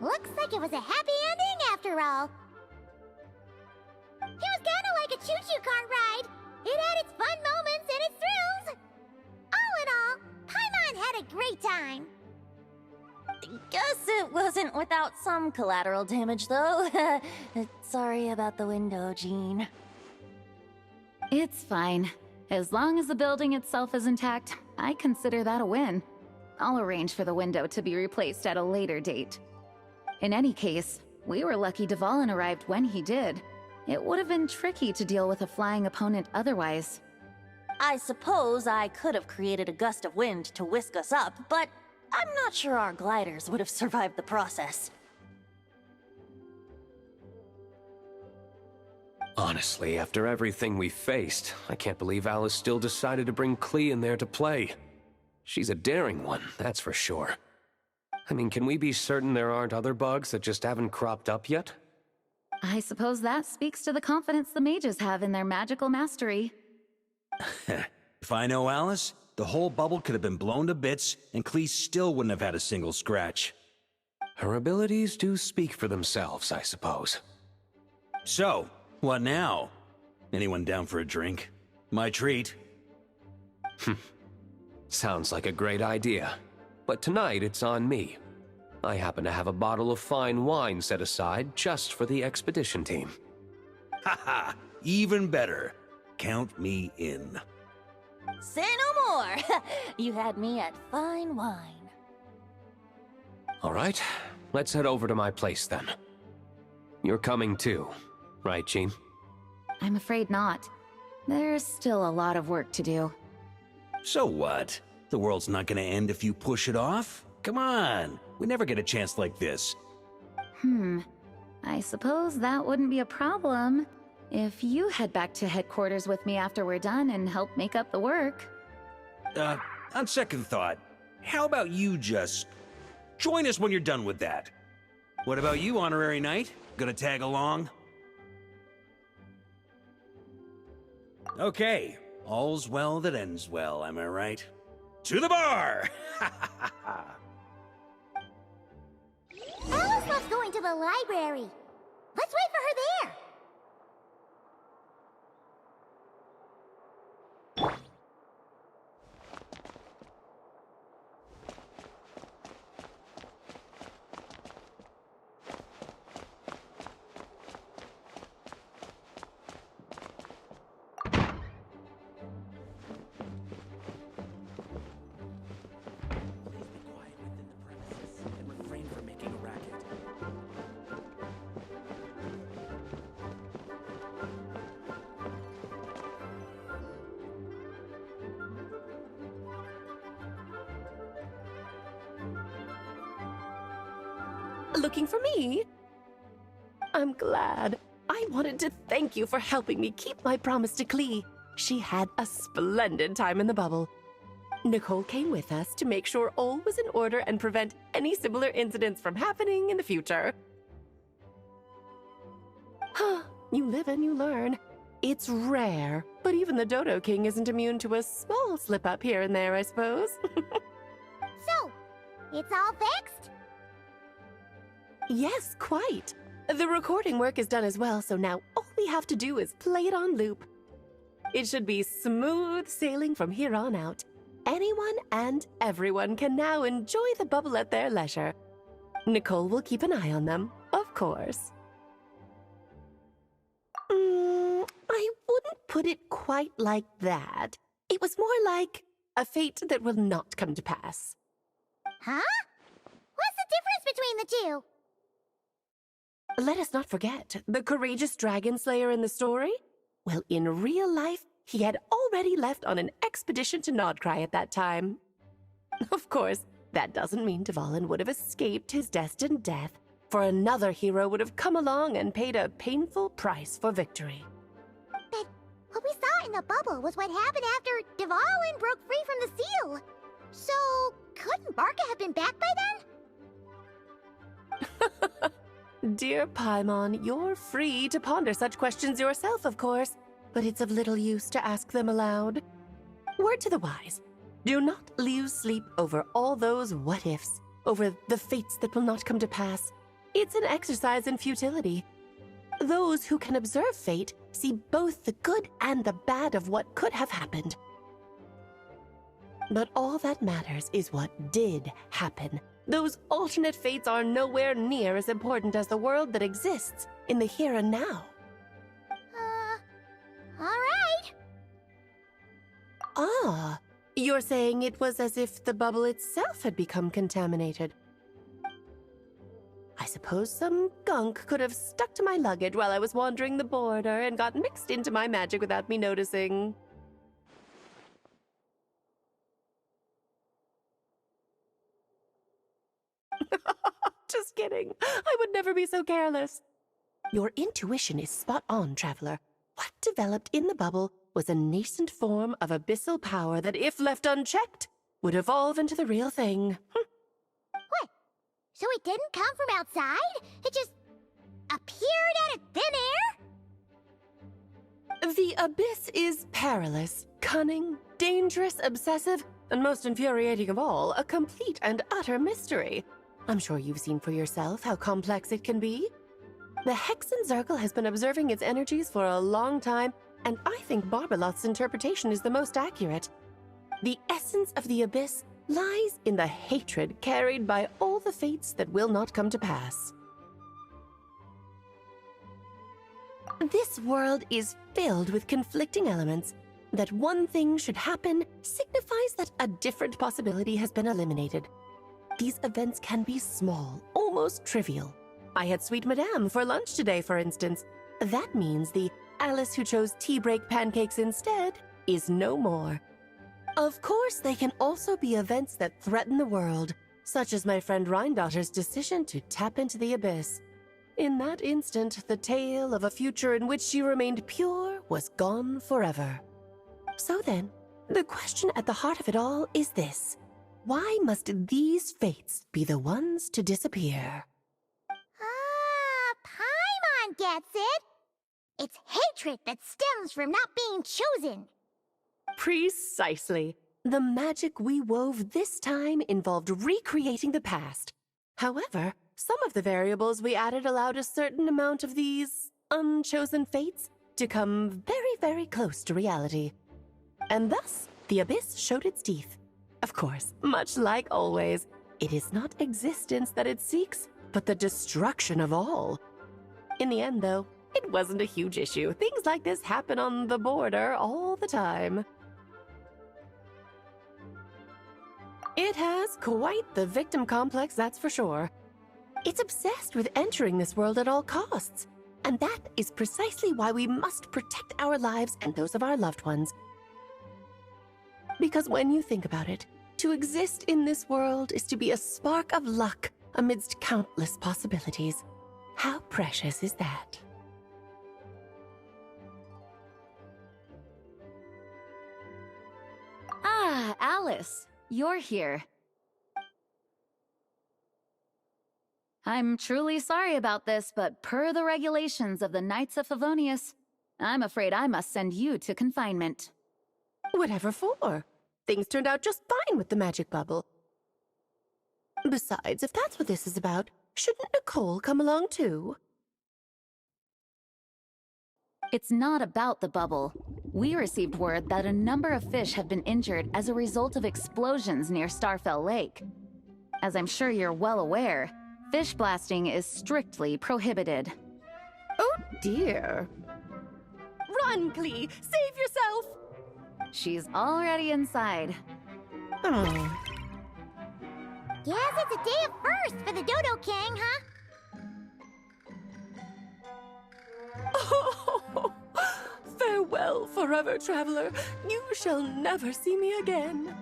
Looks like it was a happy ending after all. It was kinda like a choo-choo cart ride. It had its fun moments and its thrills. All in all, Paimon had a great time. Guess it wasn't without some collateral damage, though. Sorry about the window, Jean. It's fine. As long as the building itself is intact, I consider that a win. I'll arrange for the window to be replaced at a later date. In any case, we were lucky Dvalin arrived when he did. It would have been tricky to deal with a flying opponent otherwise. I suppose I could have created a gust of wind to whisk us up, but I'm not sure our gliders would have survived the process. Honestly, after everything we faced, I can't believe Alice still decided to bring Klee in there to play. She's a daring one, that's for sure. I mean, can we be certain there aren't other bugs that just haven't cropped up yet? I suppose that speaks to the confidence the mages have in their magical mastery. If I know Alice, the whole bubble could have been blown to bits, and Klee still wouldn't have had a single scratch. Her abilities do speak for themselves, I suppose. So, what now? Anyone down for a drink? My treat. Sounds like a great idea. But tonight it's on me. I happen to have a bottle of fine wine set aside just for the expedition team. Haha, even better. Count me in. Say no more! You had me at fine wine. All right, let's head over to my place then. You're coming too, right, Jean? I'm afraid not. There's still a lot of work to do. So what? The world's not gonna end if you push it off? Come on, we never get a chance like this. I suppose that wouldn't be a problem if you head back to headquarters with me after we're done and help make up the work. On second thought, how about you just join us when you're done with that? What about you, Honorary Knight? Gonna tag along? Okay, all's well that ends well, am I right? To the bar! Alice loves going to the library. Let's wait for her there. Looking for me? I'm glad. I wanted to thank you for helping me keep my promise to Klee. She had a splendid time in the bubble. Nicole came with us to make sure all was in order and prevent any similar incidents from happening in the future. You live and you learn. It's rare, but even the Dodo King isn't immune to a small slip-up here and there, I suppose. So, it's all fixed? Yes, quite. The recording work is done as well, so now all we have to do is play it on loop. It should be smooth sailing from here on out. Anyone and everyone can now enjoy the bubble at their leisure. Nicole will keep an eye on them, of course. I wouldn't put it quite like that. It was more like a fate that will not come to pass. Huh? What's the difference between the two? Let us not forget the courageous dragon slayer in the story. Well, in real life, he had already left on an expedition to Nodcry at that time. Of course, that doesn't mean Dvalin would have escaped his destined death, for another hero would have come along and paid a painful price for victory. But what we saw in the bubble was what happened after Dvalin broke free from the seal. So, couldn't Barca have been back by then? Dear Paimon, you're free to ponder such questions yourself, of course, but it's of little use to ask them aloud. Word to the wise, do not lose sleep over all those what-ifs, over the fates that will not come to pass. It's an exercise in futility. Those who can observe fate see both the good and the bad of what could have happened. But all that matters is what did happen. Those alternate fates are nowhere near as important as the world that exists in the here and now. All right. Ah, you're saying it was as if the bubble itself had become contaminated. I suppose some gunk could have stuck to my luggage while I was wandering the border and got mixed into my magic without me noticing. Just kidding. I would never be so careless. Your intuition is spot on, Traveler. What developed in the bubble was a nascent form of abyssal power that, if left unchecked, would evolve into the real thing. What? So it didn't come from outside? It just appeared out of thin air? The abyss is perilous, cunning, dangerous, obsessive, and most infuriating of all, a complete and utter mystery. I'm sure you've seen for yourself how complex it can be. The Hexen Circle has been observing its energies for a long time, and I think Barbalot's interpretation is the most accurate. The essence of the abyss lies in the hatred carried by all the fates that will not come to pass. This world is filled with conflicting elements. That one thing should happen signifies that a different possibility has been eliminated. These events can be small, almost trivial. I had Sweet Madame for lunch today, for instance. That means the Alice who chose tea break pancakes instead is no more. Of course, they can also be events that threaten the world, such as my friend Rhindotter's decision to tap into the abyss. In that instant, the tale of a future in which she remained pure was gone forever. So then, the question at the heart of it all is this. Why must these fates be the ones to disappear? Paimon gets it. It's hatred that stems from not being chosen. Precisely. The magic we wove this time involved recreating the past. However, some of the variables we added allowed a certain amount of these unchosen fates to come very, very close to reality. And thus, the abyss showed its teeth. Of course, much like always, it is not existence that it seeks, but the destruction of all. In the end, though, it wasn't a huge issue. Things like this happen on the border all the time. It has quite the victim complex, that's for sure. It's obsessed with entering this world at all costs. And that is precisely why we must protect our lives and those of our loved ones. Because when you think about it, to exist in this world is to be a spark of luck amidst countless possibilities. How precious is that? Ah, Alice, you're here. I'm truly sorry about this, but per the regulations of the Knights of Favonius, I'm afraid I must send you to confinement. Whatever for? Things turned out just fine with the magic bubble. Besides, if that's what this is about, shouldn't Nicole come along too? It's not about the bubble. We received word that a number of fish have been injured as a result of explosions near Starfell Lake. As I'm sure you're well aware, fish blasting is strictly prohibited. Oh dear. Run, Klee! Save yourself! She's already inside. Oh. Guess it's a day of first for the Dodo King, huh? Oh, farewell forever, traveler. You shall never see me again.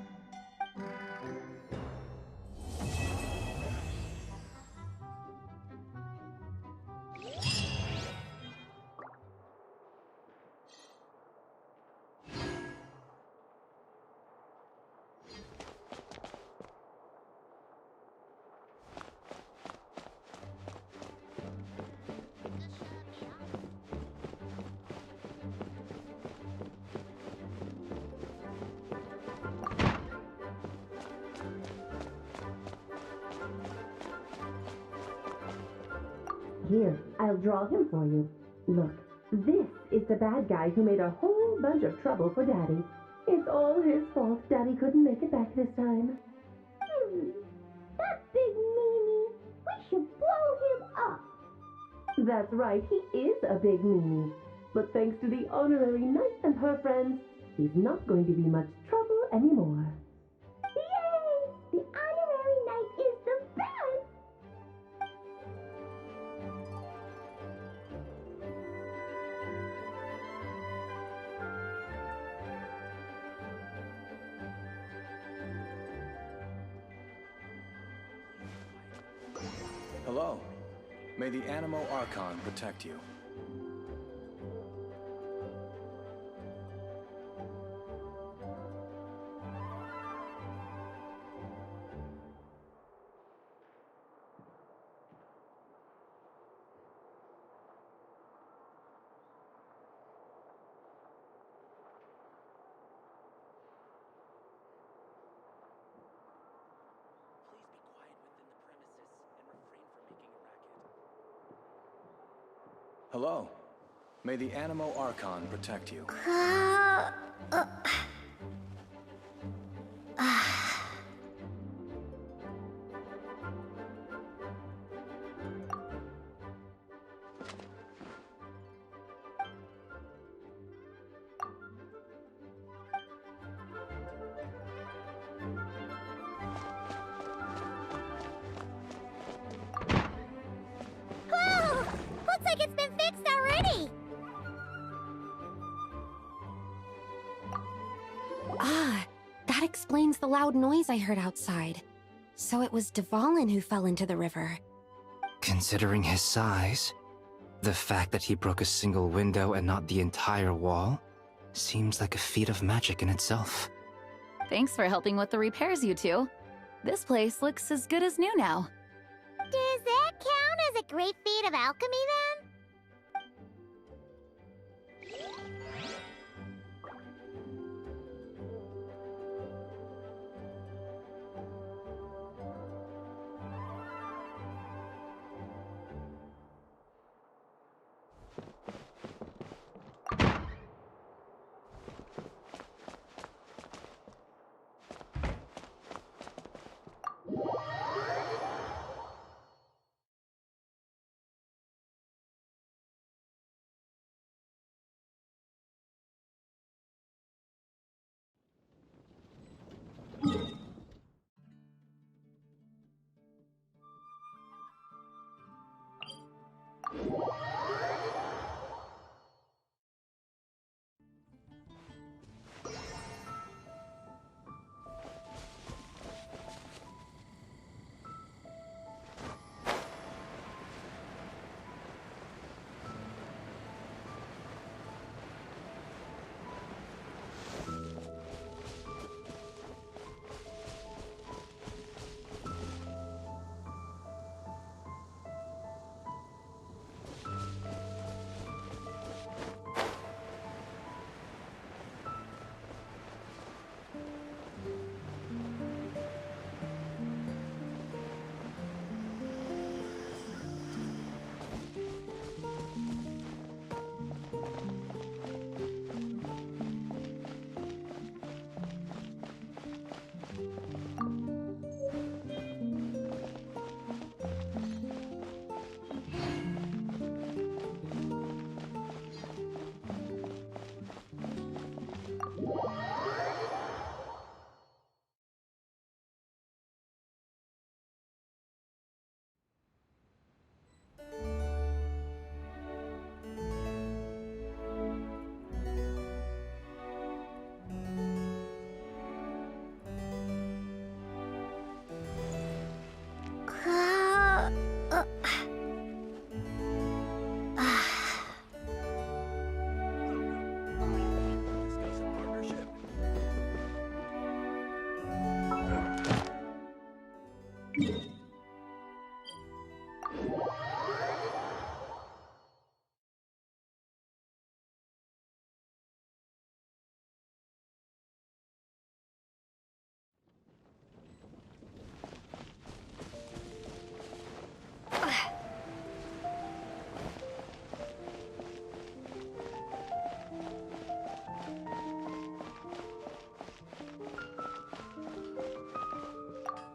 Here, I'll draw him for you. Look, this is the bad guy who made a whole bunch of trouble for Daddy. It's all his fault Daddy couldn't make it back this time. That big meanie! We should blow him up! That's right, he is a big meanie. But thanks to the honorary knight and her friends, he's not going to be much trouble anymore. Yay! The honorary knight is the best! Hello. May the Animo Archon protect you. Hello. May the Animo Archon protect you. Oh, looks like it's been fixed already! Ah, that explains the loud noise I heard outside. So it was Dvalin who fell into the river. Considering his size, the fact that he broke a single window and not the entire wall seems like a feat of magic in itself. Thanks for helping with the repairs, you two. This place looks as good as new now. Does that count as a great feat of alchemy then?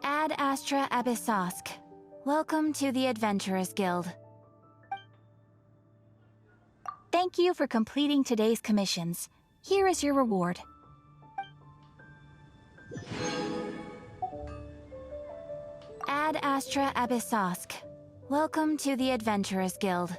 Ad Astra Abyssosk. Welcome to the Adventurers Guild. Thank you for completing today's commissions. Here is your reward. Ad Astra Abyssosk. Welcome to the Adventurers Guild.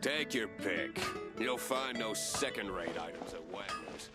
Take your pick. You'll find no second-rate items at Wagner's.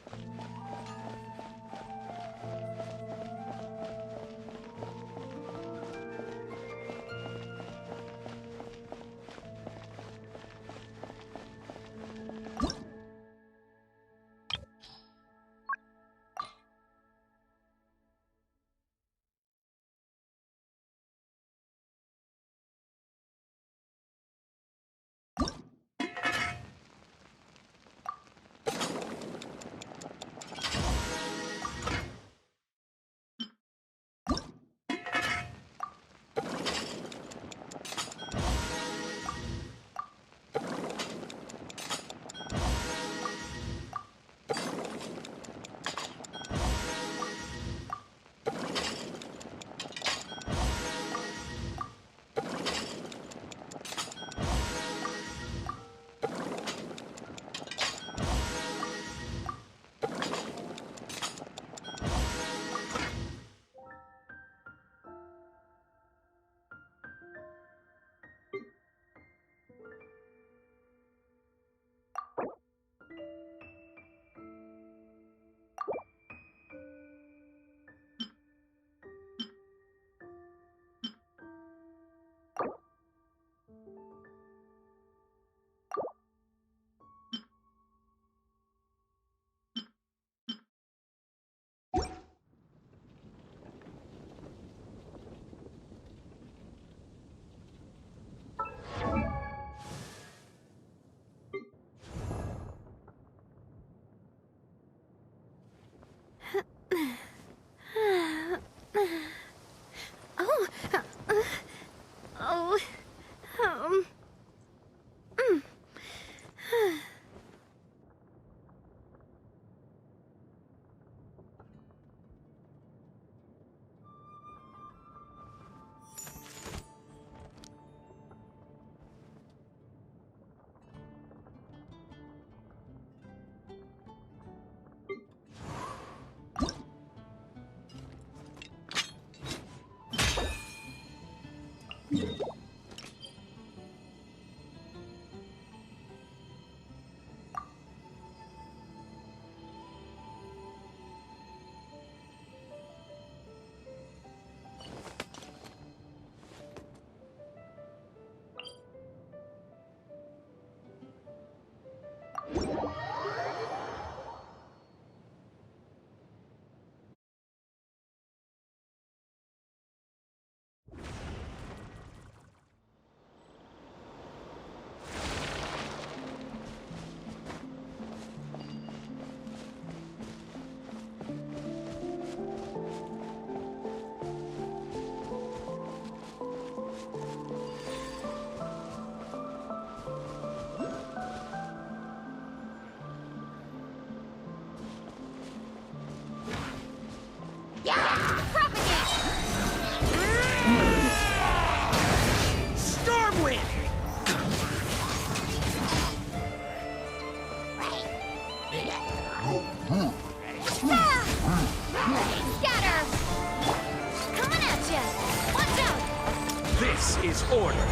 This is order.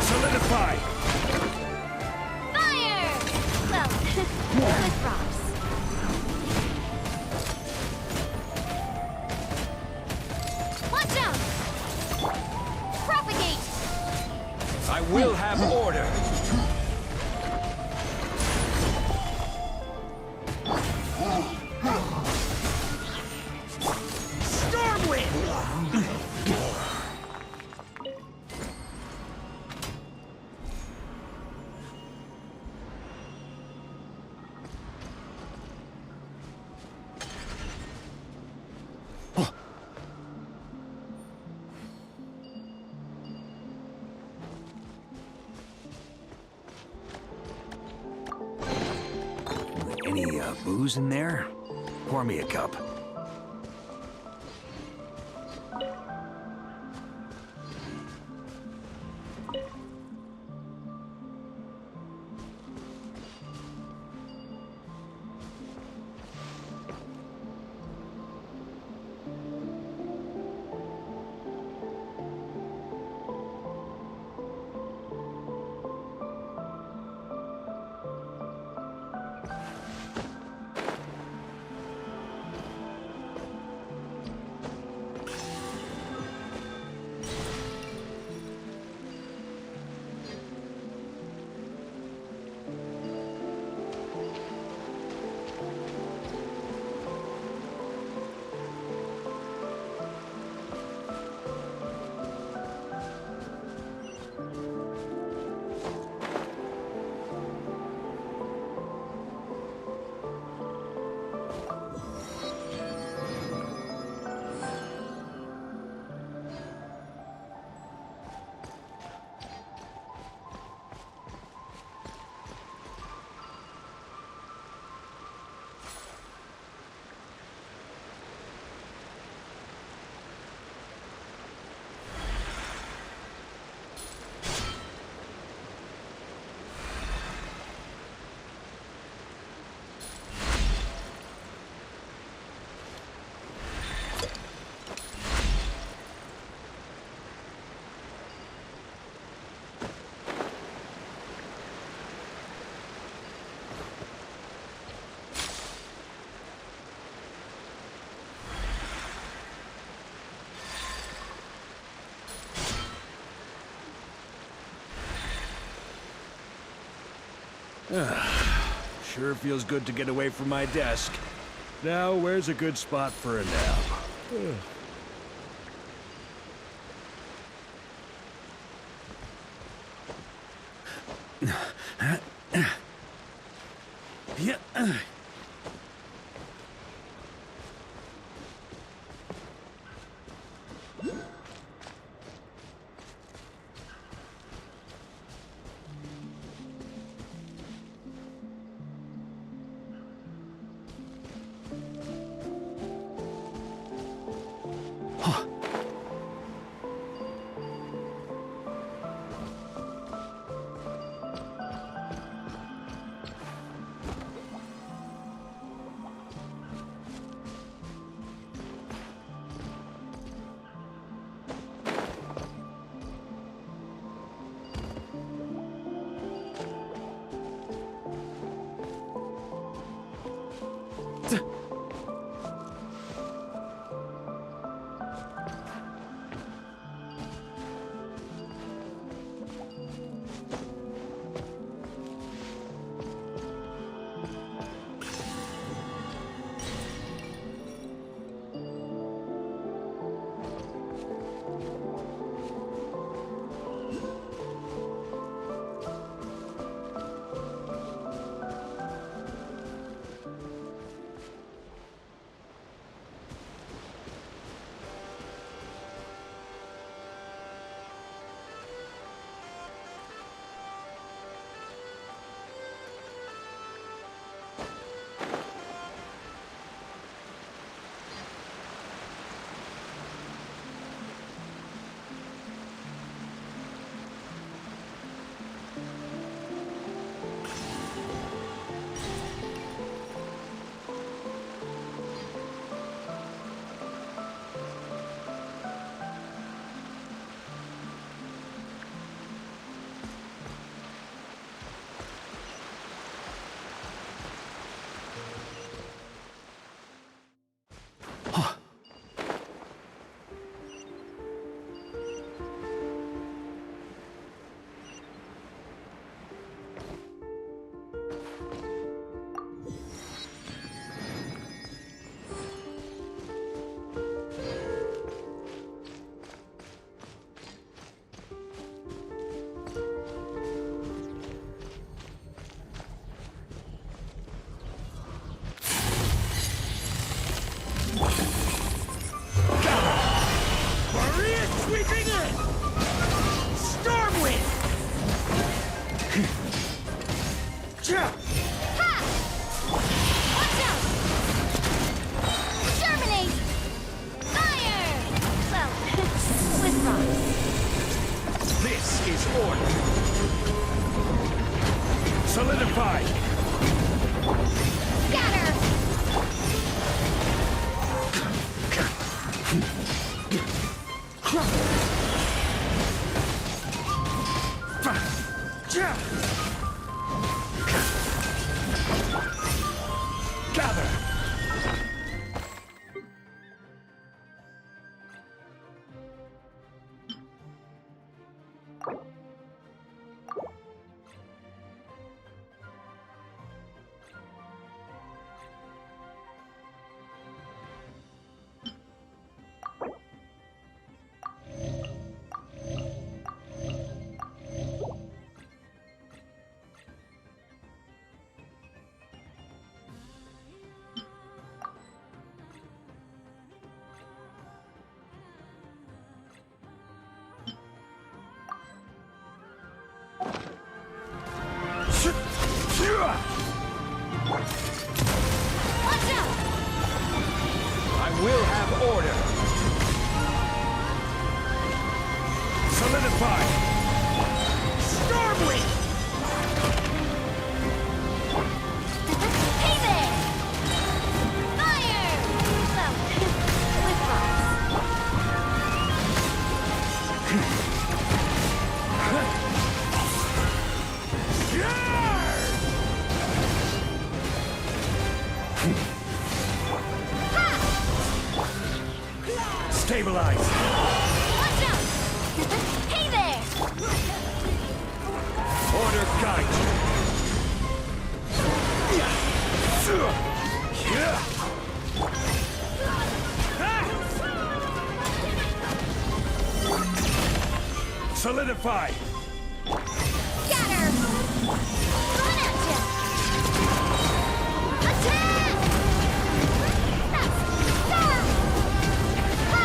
Solidify! Fire! Well, with rocks. Watch out! Propagate! I will have order. Any booze in there? Pour me a cup. Sure feels good to get away from my desk. Now, where's a good spot for a nap? Yeah. Watch out! Germinate! Fire! Well, with rocks. This is order. Solidify! Scatter! Gather! Watch out! I will have order. Solidify! Stormwind! Hey there! Fire! Well, with Stabilize! Watch out! Hey there! Order guide! Solidify! Scatter! Coming at ya! Attack! That's storm! Ha!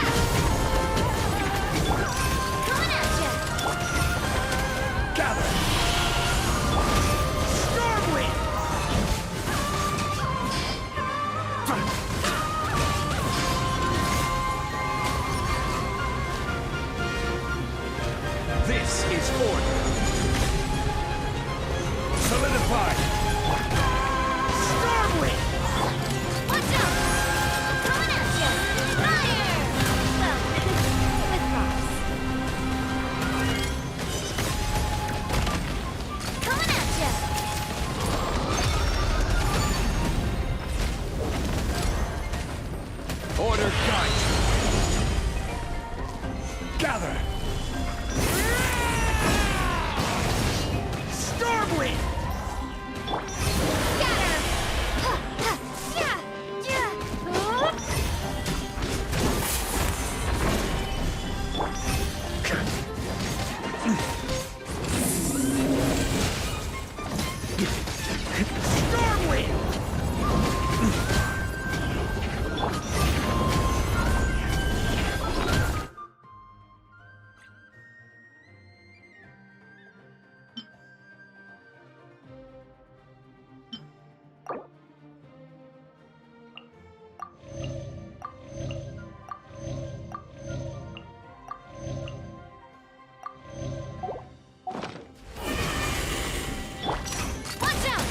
Coming at ya! Gather! Stormwind! This is order. Solidify! Stormwind! Watch out! Coming at ya! Fire! Well, with rocks. Coming at ya! Order guide! Gather! Stormwind! Scatter! Ha! Ha! Yeah! Yeah! Watch out!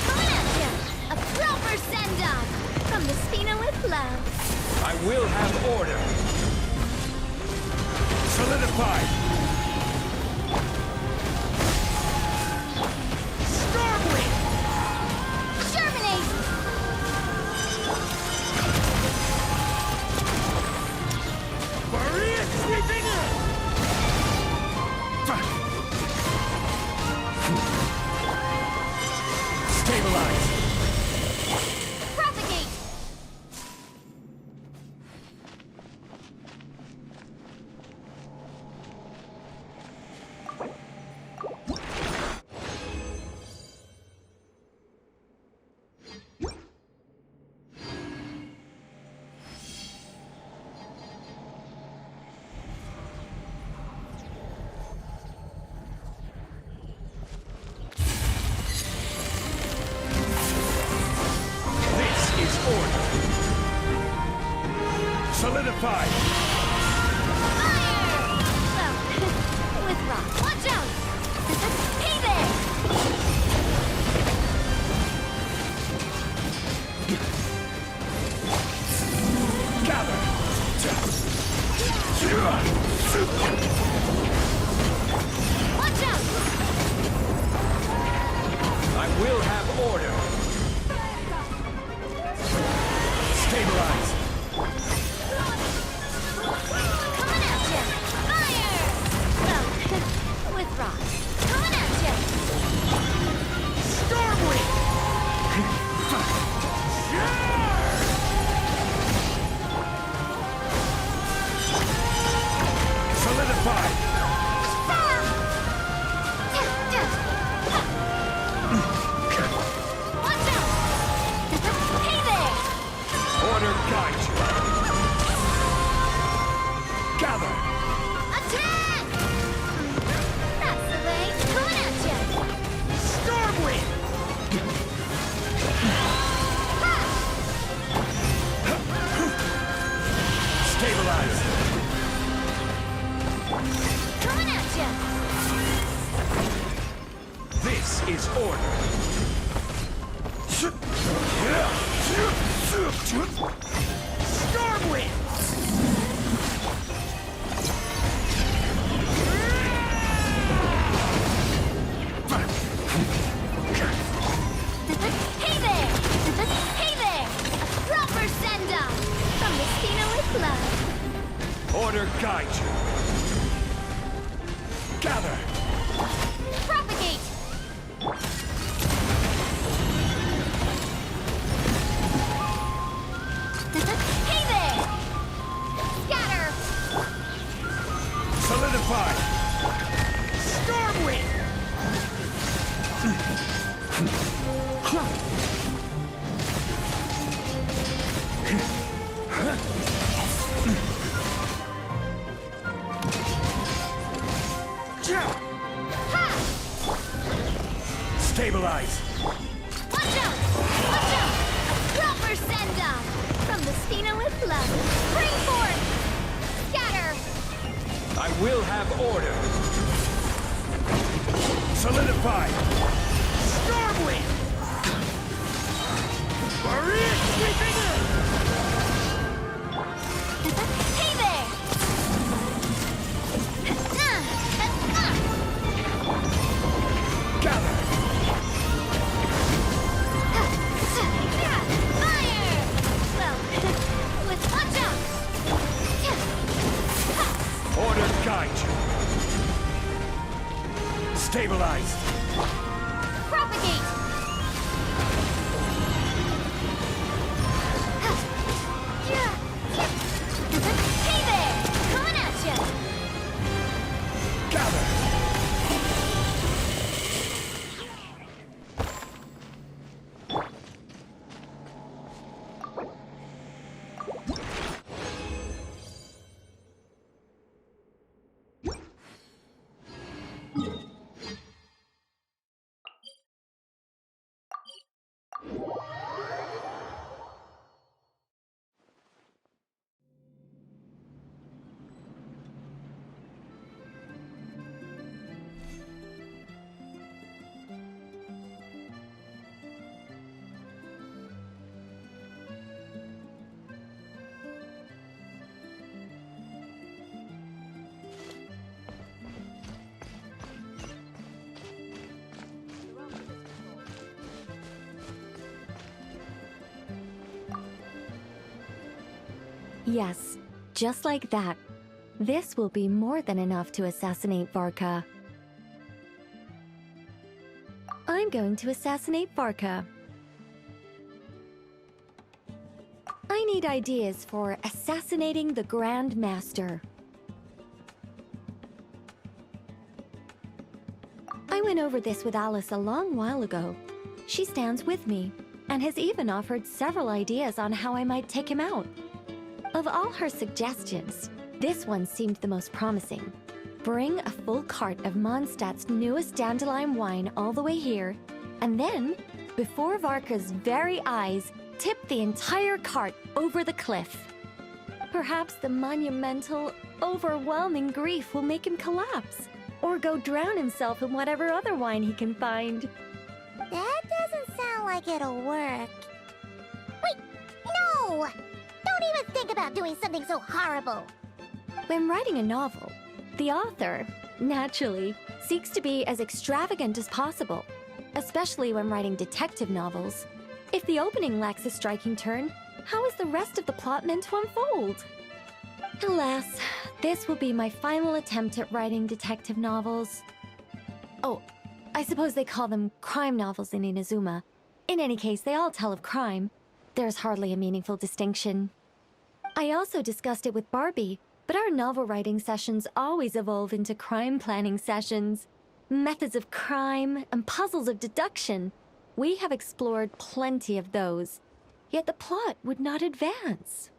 Coming at ya! A proper send-off from the Spina with love. I will have order. Solidify! Stormwind! Germinate! Maria sweeping in! Stabilize! Propagate! Solidified! With rock. Watch out! Hey there! Gather! Watch out! I will have order. Stabilize. Coming at ya! Fire! Well, with rock. Coming at ya! Stormwind! Solidified! Watch out! Hey there! Order guide you. Gather! Attack! That's the way. Coming at ya! Stormwind! Stabilize! Coming at ya! This is order. Stormwind! Hey there! Hey there! A proper send-off from the Spineless Club. Order guide you. Gather! Propagate! Hey there! Scatter! Solidify! Stormwind! Stabilize! Watch out! Watch out! A proper send-off from the Spineless Club. Bring forth! Scatter! I will have order. Solidify! Stormwind! Maria sweeping in! Hey there! Gather! Fire! Well, with watch out! Order guide you. Stabilize! Propagate! Hey there! Coming at ya! Gather! Yes, just like that. This will be more than enough to assassinate Varka. I'm going to assassinate Varka. I need ideas for assassinating the Grand Master. I went over this with Alice a long while ago. She stands with me, and has even offered several ideas on how I might take him out. Of all her suggestions, this one seemed the most promising. Bring a full cart of Mondstadt's newest dandelion wine all the way here, and then, before Varka's very eyes, tip the entire cart over the cliff. Perhaps the monumental, overwhelming grief will make him collapse, or go drown himself in whatever other wine he can find. That doesn't sound like it'll work. Wait, no! Don't even think about doing something so horrible. When writing a novel, the author, naturally, seeks to be as extravagant as possible, especially when writing detective novels. If the opening lacks a striking turn, how is the rest of the plot meant to unfold? Alas, this will be my final attempt at writing detective novels. Oh, I suppose they call them crime novels in Inazuma. In any case, they all tell of crime. There's hardly a meaningful distinction. I also discussed it with Barbie, but our novel writing sessions always evolve into crime planning sessions. Methods of crime and puzzles of deduction. We have explored plenty of those, yet the plot would not advance.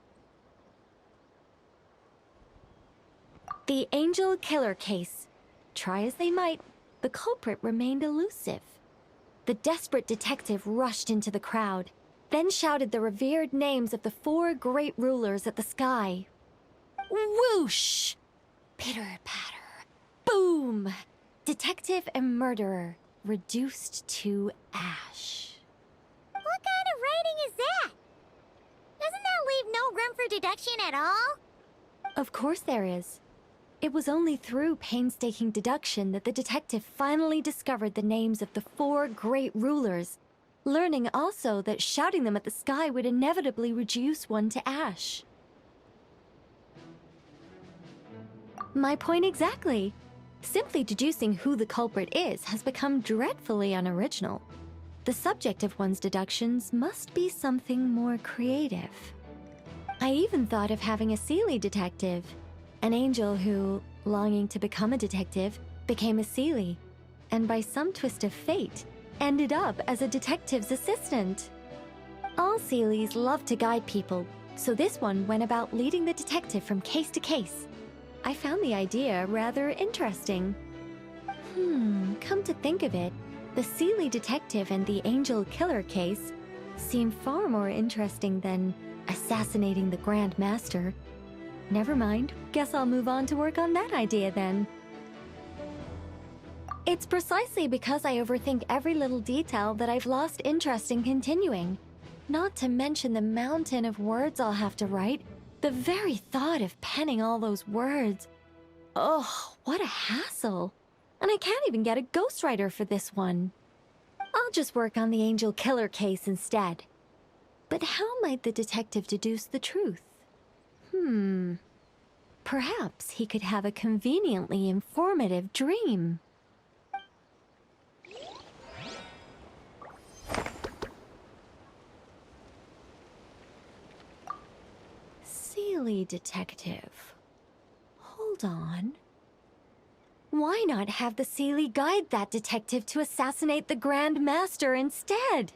The Angel Killer case. Try as they might, the culprit remained elusive. The desperate detective rushed into the crowd, then shouted the revered names of the 4 great rulers at the sky. Whoosh! Pitter-patter. Boom! Detective and murderer reduced to ash. What kind of writing is that? Doesn't that leave no room for deduction at all? Of course there is. It was only through painstaking deduction that the detective finally discovered the names of the 4 great rulers, learning also that shouting them at the sky would inevitably reduce one to ash. My point exactly. Simply deducing who the culprit is has become dreadfully unoriginal. The subject of one's deductions must be something more creative. I even thought of having a Seelie detective, an angel who, longing to become a detective, became a Seelie, and by some twist of fate, ended up as a detective's assistant. All Seelies love to guide people, so this one went about leading the detective from case to case. I found the idea rather interesting. Come to think of it, the Seelie detective and the Angel Killer case seem far more interesting than assassinating the Grand Master. Never mind, guess I'll move on to work on that idea then. It's precisely because I overthink every little detail that I've lost interest in continuing. Not to mention the mountain of words I'll have to write. The very thought of penning all those words. Oh, what a hassle. And I can't even get a ghostwriter for this one. I'll just work on the Angel Killer case instead. But how might the detective deduce the truth? Perhaps he could have a conveniently informative dream. Seelie detective. Hold on. Why not have the Seelie guide that detective to assassinate the Grand Master instead?